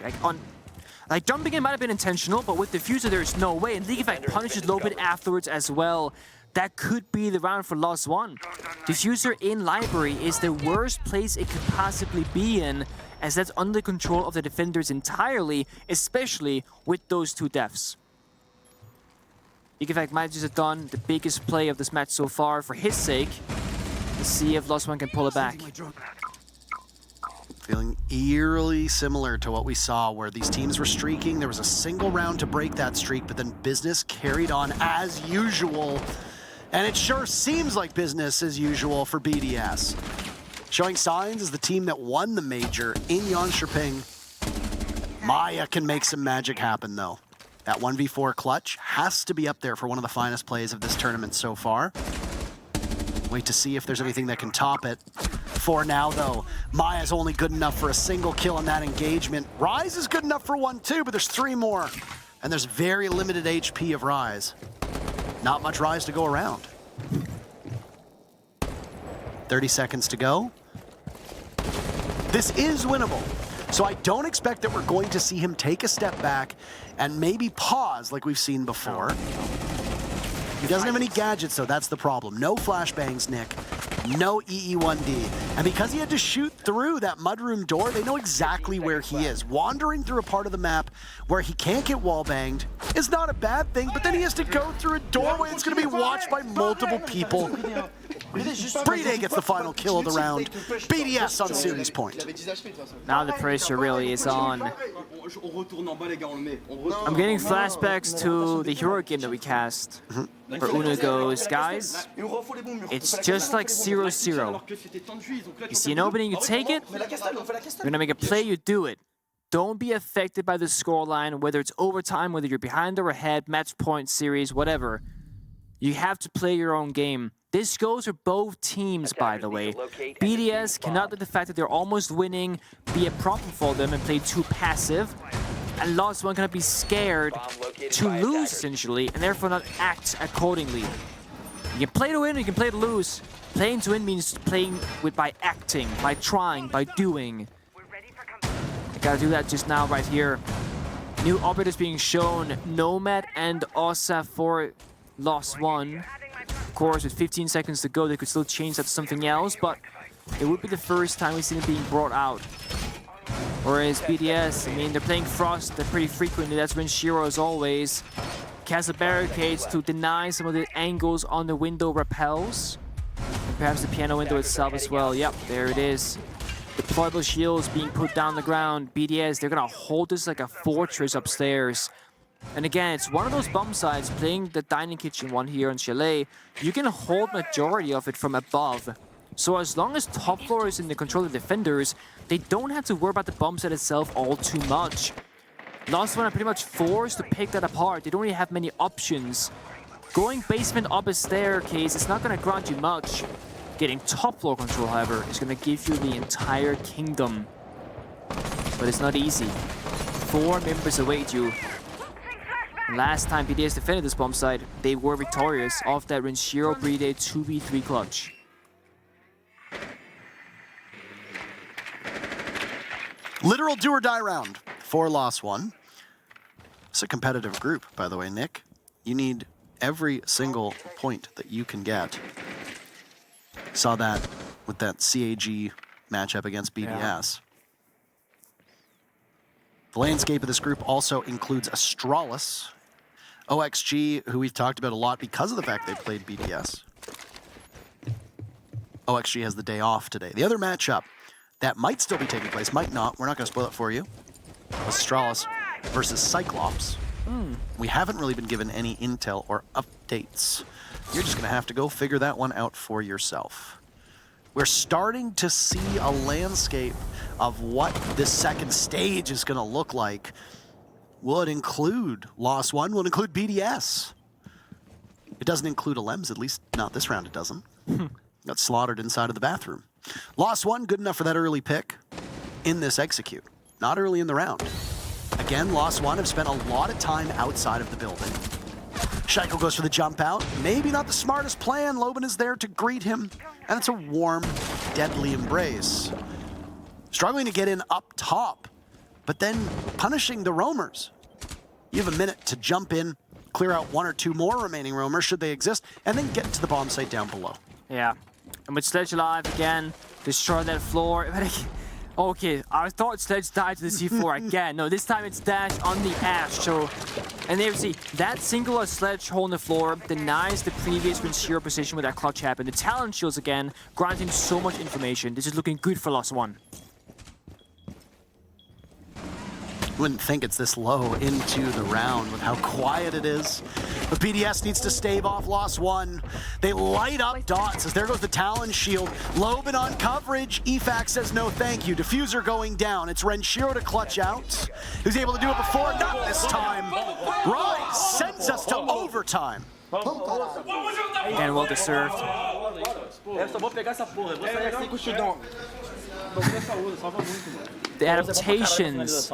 Jumping in might have been intentional, but with Diffuser there's no way. And League Effect punishes Loban afterwards as well. That could be the round for loss 1. Diffuser in Library is the worst place it could possibly be in, as that's under control of the defenders entirely, especially with those 2 deaths. League Effect might just have done the biggest play of this match so far for his sake. Let's see if loss 1 can pull it back. Feeling eerily similar to what we saw where these teams were streaking. There was a single round to break that streak, but then business carried on as usual. And it sure seems like business as usual for BDS. Showing signs as the team that won the major in Jönköping. Maya can make some magic happen though. That 1v4 clutch has to be up there for one of the finest plays of this tournament so far. Wait to see if there's anything that can top it. For now though, Maya's only good enough for a single kill in that engagement. Rise is good enough for 1 too, but there's 3 more. And there's very limited HP of Rise. Not much Rise to go around. 30 seconds to go. This is winnable. So I don't expect that we're going to see him take a step back and maybe pause like we've seen before. He doesn't have any gadgets though, that's the problem. No flashbangs, Nick. No EE1D. And because he had to shoot through that mudroom door, they know exactly where he is. Wandering through a part of the map where he can't get wallbanged is not a bad thing, but then he has to go through a doorway that's going to be watched by multiple people. Brede gets the final kill of the round. BDS on Sudi's point. Now the pressure really is on. I'm getting flashbacks to the hero game that we cast. Where Uno goes, guys, it's just like 0-0. You see an opening, you take it. You're gonna make a play, you do it. Don't be affected by the scoreline, whether it's overtime, whether you're behind or ahead, match point, series, whatever. You have to play your own game. This goes for both teams, by the way. BDS cannot let the fact that they're almost winning be a problem for them and play too passive. And lost 1 cannot be scared to lose, essentially, and therefore not act accordingly. You can play to win, or you can play to lose. Playing to win means playing by acting, by trying, by doing. I gotta do that just now, right here. New operators being shown, Nomad and Osa for lost 1. Of course, with 15 seconds to go, they could still change that to something else, but it would be the first time we've seen it being brought out. Whereas BDS, I mean, they're playing Frost pretty frequently. That's when Shiro, as always, casts barricades to deny some of the angles on the window repels. And perhaps the piano window itself as well. Yep, there it is. Deployable shields being put down the ground. BDS, they're gonna hold this like a fortress upstairs. And again, it's one of those bomb sites, playing the dining kitchen one here on Chalet. You can hold majority of it from above. So as long as top floor is in the control of the defenders, they don't have to worry about the bomb set itself all too much. Lost 1 are pretty much forced to pick that apart. They don't really have many options. Going basement up a staircase is not going to grant you much. Getting top floor control, however, is going to give you the entire kingdom. But it's not easy. 4 members await you. Last time BDS defended this bomb site, they were victorious off that Renshiro Bride 2v3 clutch. Literal do or die round. 4 loss 1. It's a competitive group, by the way, Nick. You need every single point that you can get. Saw that with that CAG matchup against BDS. Yeah. The landscape of this group also includes Astralis, OXG, who we've talked about a lot because of the fact they played BDS. OXG has the day off today. The other matchup that might still be taking place, might not, we're not going to spoil it for you, was Astralis versus Cyclops. We haven't really been given any intel or updates. You're just going to have to go figure that one out for yourself. We're starting to see a landscape of what this second stage is going to look like. Will it include Lost One? Will it include BDS? It doesn't include Alems, at least not this round it doesn't. Got slaughtered inside of the bathroom. Lost One, good enough for that early pick in this execute. Not early in the round. Again, Lost One have spent a lot of time outside of the building. Scheiko goes for the jump out. Maybe not the smartest plan. Loban is there to greet him. And it's a warm, deadly embrace. Struggling to get in up top, but then punishing the roamers. You have a minute to jump in, clear out 1 or 2 more remaining roamers, should they exist, and then get to the bomb site down below. Yeah. And with Sledge alive again, destroy that floor. Okay, I thought Sledge died to the C4 again. No, this time it's Dash on the Ash. So, and there you see, that singular Sledge hole in the floor denies the previous Renshiro position where that clutch happened. The talent shields again, granting so much information. This is looking good for Lost One. Wouldn't think it's this low into the round with how quiet it is. But BDS needs to stave off Lost One. They light up dots as there goes the Talon shield. Loban on coverage. EFAC says no thank you. Diffuser going down. It's Renshiro to clutch out. Who's able to do it before? Not this time. Rise sends us to overtime. And well deserved. The adaptations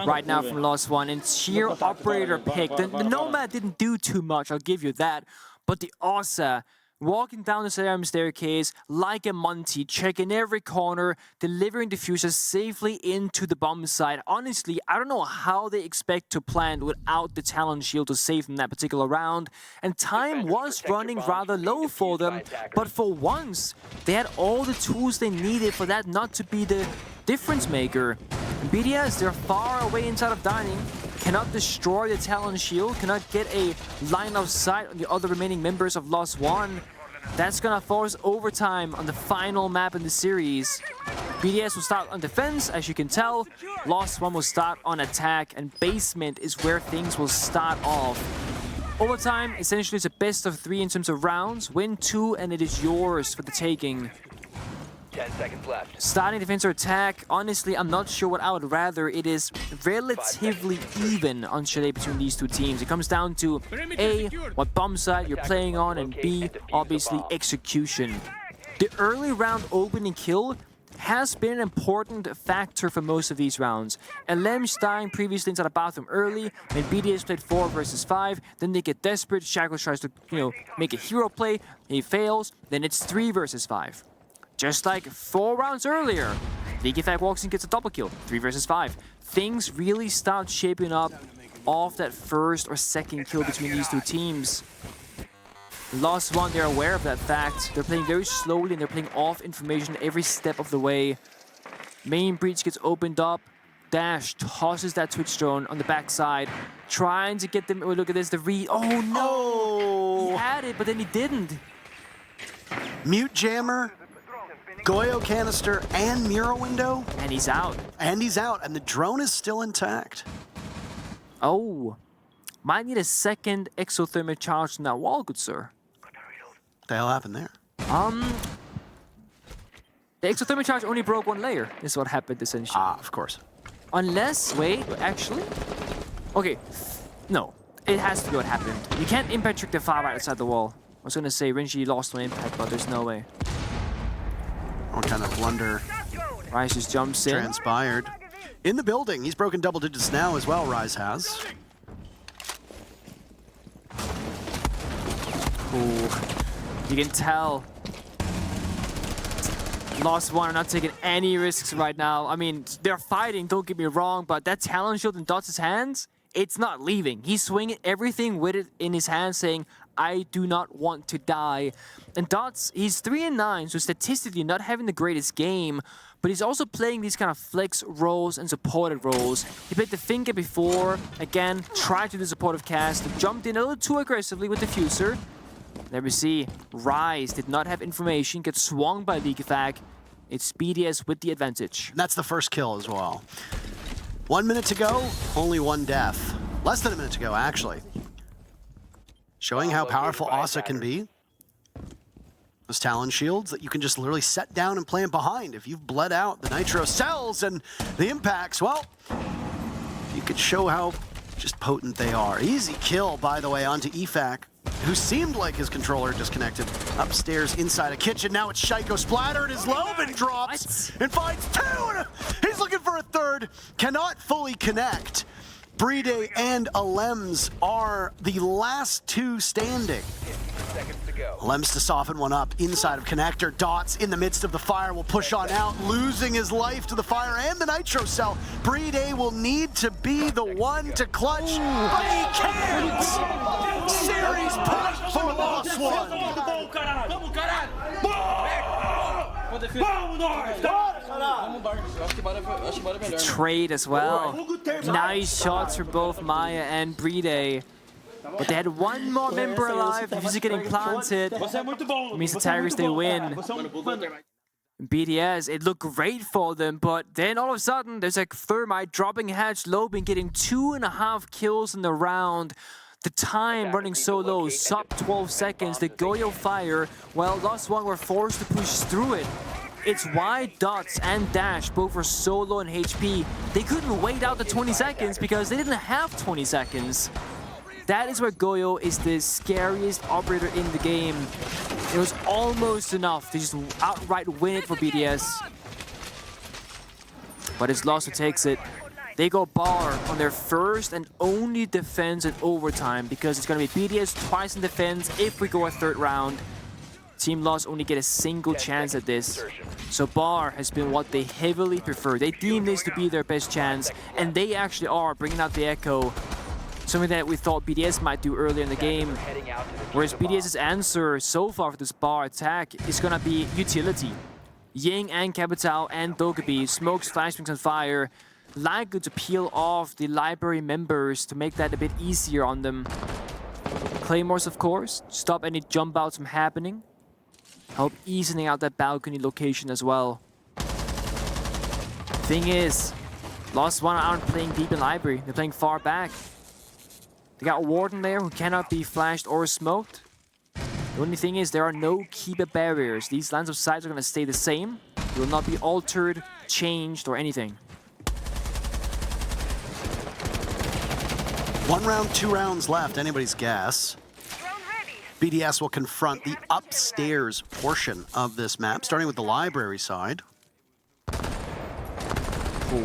right now from Lost One and sheer operator pick. The Nomad didn't do too much, I'll give you that. But the Ossa, walking down the Solarium staircase like a Monty, checking every corner, delivering diffusers safely into the bomb site. Honestly, I don't know how they expect to plant without the Talon shield to save them that particular round. And time was running rather low for them, but for once, they had all the tools they needed for that not to be the difference maker. BDS, they're far away inside of dining, cannot destroy the Talon shield, cannot get a line of sight on the other remaining members of Lost One. That's gonna force overtime on the final map in the series. BDS will start on defense, as you can tell. Lost One will start on attack, and basement is where things will start off. Overtime essentially is a best of 3 in terms of rounds. Win 2 and it is yours for the taking. 10 seconds left. Starting defense or attack, honestly, I'm not sure what I would rather. It is relatively even on Chalet between these two teams. It comes down to A, what bomb site you're playing on, and B, obviously, execution. The early round opening kill has been an important factor for most of these rounds. Alems dying previously inside a bathroom early, when BDS played 4 versus 5, then they get desperate, Shackles tries to, make a hero play, he fails, then it's 3 versus 5. Just like 4 rounds earlier, Leaky walks in, gets a double kill, 3 versus 5. Things really start shaping up off that first or second kill between these two teams. Lost One, they're aware of that fact. They're playing very slowly and they're playing off information every step of the way. Main breach gets opened up. Dash tosses that Twitch drone on the backside, trying to get them. Oh, look at this, the read. Oh no! He had it, but then he didn't. Mute Jammer, Goyo canister, and Miro window. And he's out. And he's out, and the drone is still intact. Oh. Might need a second exothermic charge on that wall, good sir. What the hell happened there? The exothermic charge only broke 1 layer, is what happened essentially. Ah, of course. Unless, wait, actually? Okay, no. It has to be what happened. You can't impact trick the far right outside the wall. I was gonna say Renji lost 1 impact, but there's no way. What kind of blunder Rise just jumps in. transpired. In the building, he's broken double digits now as well, Rise has. Ooh. You can tell. Lost One are not taking any risks right now. I mean, they're fighting, don't get me wrong, but that talent shield in Dots' hands, it's not leaving. He's swinging everything with it in his hand, saying, I do not want to die. And Dots, he's 3-9, so statistically not having the greatest game, but he's also playing these kind of flex roles and supported roles. He played the finger before, again, tried to do the supportive cast, jumped in a little too aggressively with the Diffuser. There we see, Rise did not have information, gets swung by Leakyfac. It's BDS with the advantage. And that's the first kill as well. 1 minute to go, only one death. Less than a minute to go, actually. Showing how powerful Asa can be. Those Talon shields that you can just literally set down and plant behind. If you've bled out the Nitro cells and the impacts, well, you could show how just potent they are. Easy kill, by the way, onto EFAC, who seemed like his controller disconnected. Upstairs inside a kitchen, now it's Shaiko splattered, his Loben drops and finds two, and he's looking for a third, cannot fully connect. Bride and Alems are the last two standing. Seconds to go. Alems to soften one up inside of connector. Dots in the midst of the fire will push on out, losing his life to the fire and the Nitro cell. Bride will need to be the one to clutch, but he can't! Series point for Lost One. Trade as well. Nice shots for both Maya and Bride. But they had one more member alive. The Diffuser getting planted. It means the Tigers, they win. BDS, it looked great for them, but then all of a sudden, there's like Thermite dropping hatch, Loben getting 2.5 kills in the round. The time running so low, sub 12 seconds, the Goyo fire, while Lost One were forced to push through it. It's why Dots and Dash both were so low in HP. They couldn't wait out the 20 seconds because they didn't have 20 seconds. That is where Goyo is the scariest operator in the game. It was almost enough to just outright win it for BDS. But it's Lost who takes it. They go bar on their first and only defense in overtime because it's going to be BDS twice in defense if we go a third round. Team Lost only get a single chance at this. So bar has been what they heavily prefer. They deem this to be their best chance, and they actually are bringing out the Echo. Something that we thought BDS might do earlier in the game. Whereas BDS's answer so far for this bar attack is going to be utility. Ying and Capital and Dogaby, smokes, flashbangs on fire, likely to peel off the library members to make that a bit easier on them. Claymores, of course, stop any jump outs from happening. Help easing out that balcony location as well. Thing is, Lost One aren't playing deep in library, they're playing far back. They got Warden there who cannot be flashed or smoked. The only thing is there are no keeper barriers. These lines of sight are going to stay the same. They will not be altered, changed, or anything. 1 round, 2 rounds left, anybody's guess. BDS will confront the upstairs portion of this map, starting with the library side. Ooh,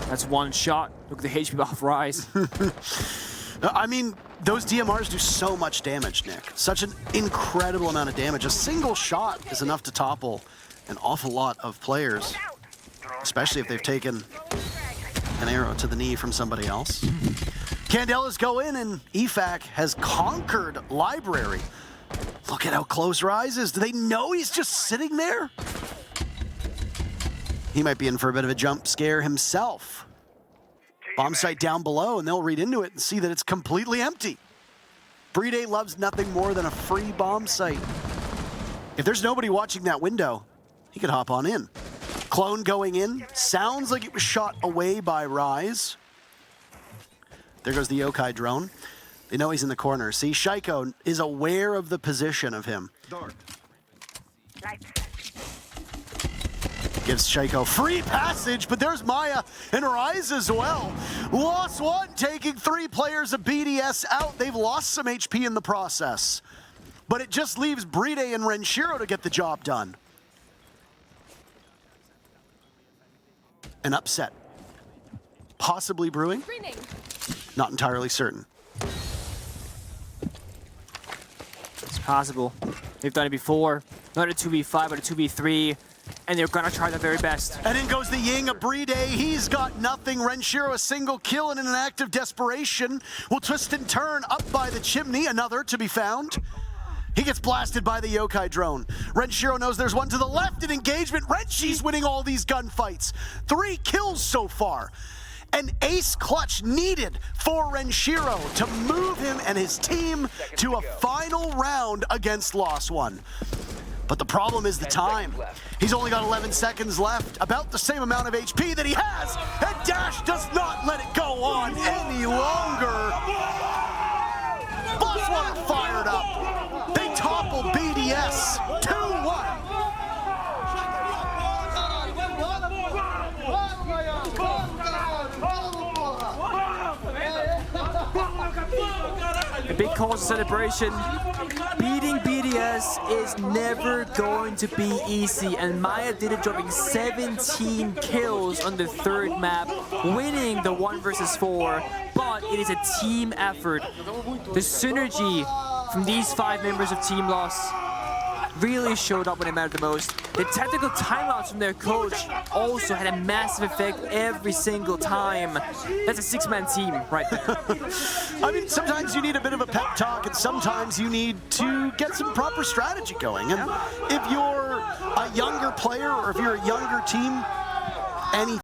that's one shot. Look at the HP buff rise. I mean, those DMRs do so much damage, Nick. Such an incredible amount of damage. A single shot is enough to topple an awful lot of players, especially if they've taken an arrow to the knee from somebody else. Candelas go in, and EFAC has conquered library. Look at how close Rise is. Do they know he's just sitting there? He might be in for a bit of a jump scare himself. Bomb site down below, and they'll read into it and see that it's completely empty. Bride loves nothing more than a free bomb site. If there's nobody watching that window, he could hop on in. Clone going in. Sounds like it was shot away by Rise. There goes the Yokai drone. They know he's in the corner. See, Shaiko is aware of the position of him. Gives Shaiko free passage, but there's Maya and Rise as well. Lost One taking 3 players of BDS out. They've lost some HP in the process. But it just leaves Bride and Renshiro to get the job done. An upset. Possibly brewing? Screening. Not entirely certain. It's possible. They've done it before. Not a 2v5, but a 2v3. And they're gonna try their very best. And in goes the Ying, a Bride. He's got nothing. Renshiro a single kill, and in an act of desperation will twist and turn up by the chimney. Another to be found. He gets blasted by the yokai drone. Renshiro knows there's one to the left in engagement. Renshi's winning all these gunfights. 3 kills so far. An ace clutch needed for Renshiro to move him and his team to a final round against Lost One. But the problem is the time. He's only got 11 seconds left, about the same amount of HP that he has, and Dash does not let it go on any longer. Lost One fired up. They topple BDS 2-1. A big cause of celebration. Beating BDS is never going to be easy, and Maya did it, dropping 17 kills on the 3rd map, winning the 1 versus 4, but it is a team effort. The synergy from these 5 members of Team Lost really showed up when it mattered the most. The tactical timeouts from their coach also had a massive effect every single time. That's a 6-man team right there. I mean, sometimes you need a bit of a pep talk, and sometimes you need to get some proper strategy going. And if you're a younger player, or if you're a younger team, any